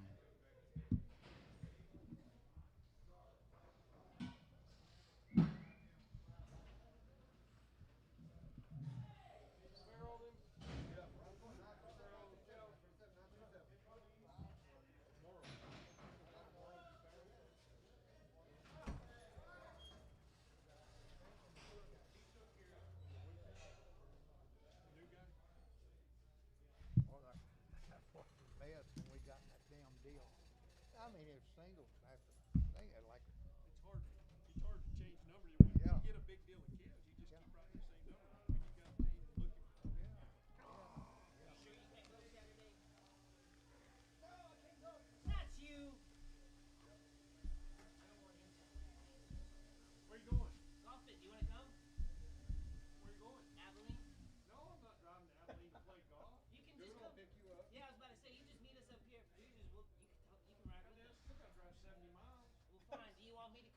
I mean, if singles after they had like It's hard to change numbers. When Yeah. you get a big deal of calves, you just keep writing the same number. When you got a team looking for drive 70 miles. Well, fine. Do you want me to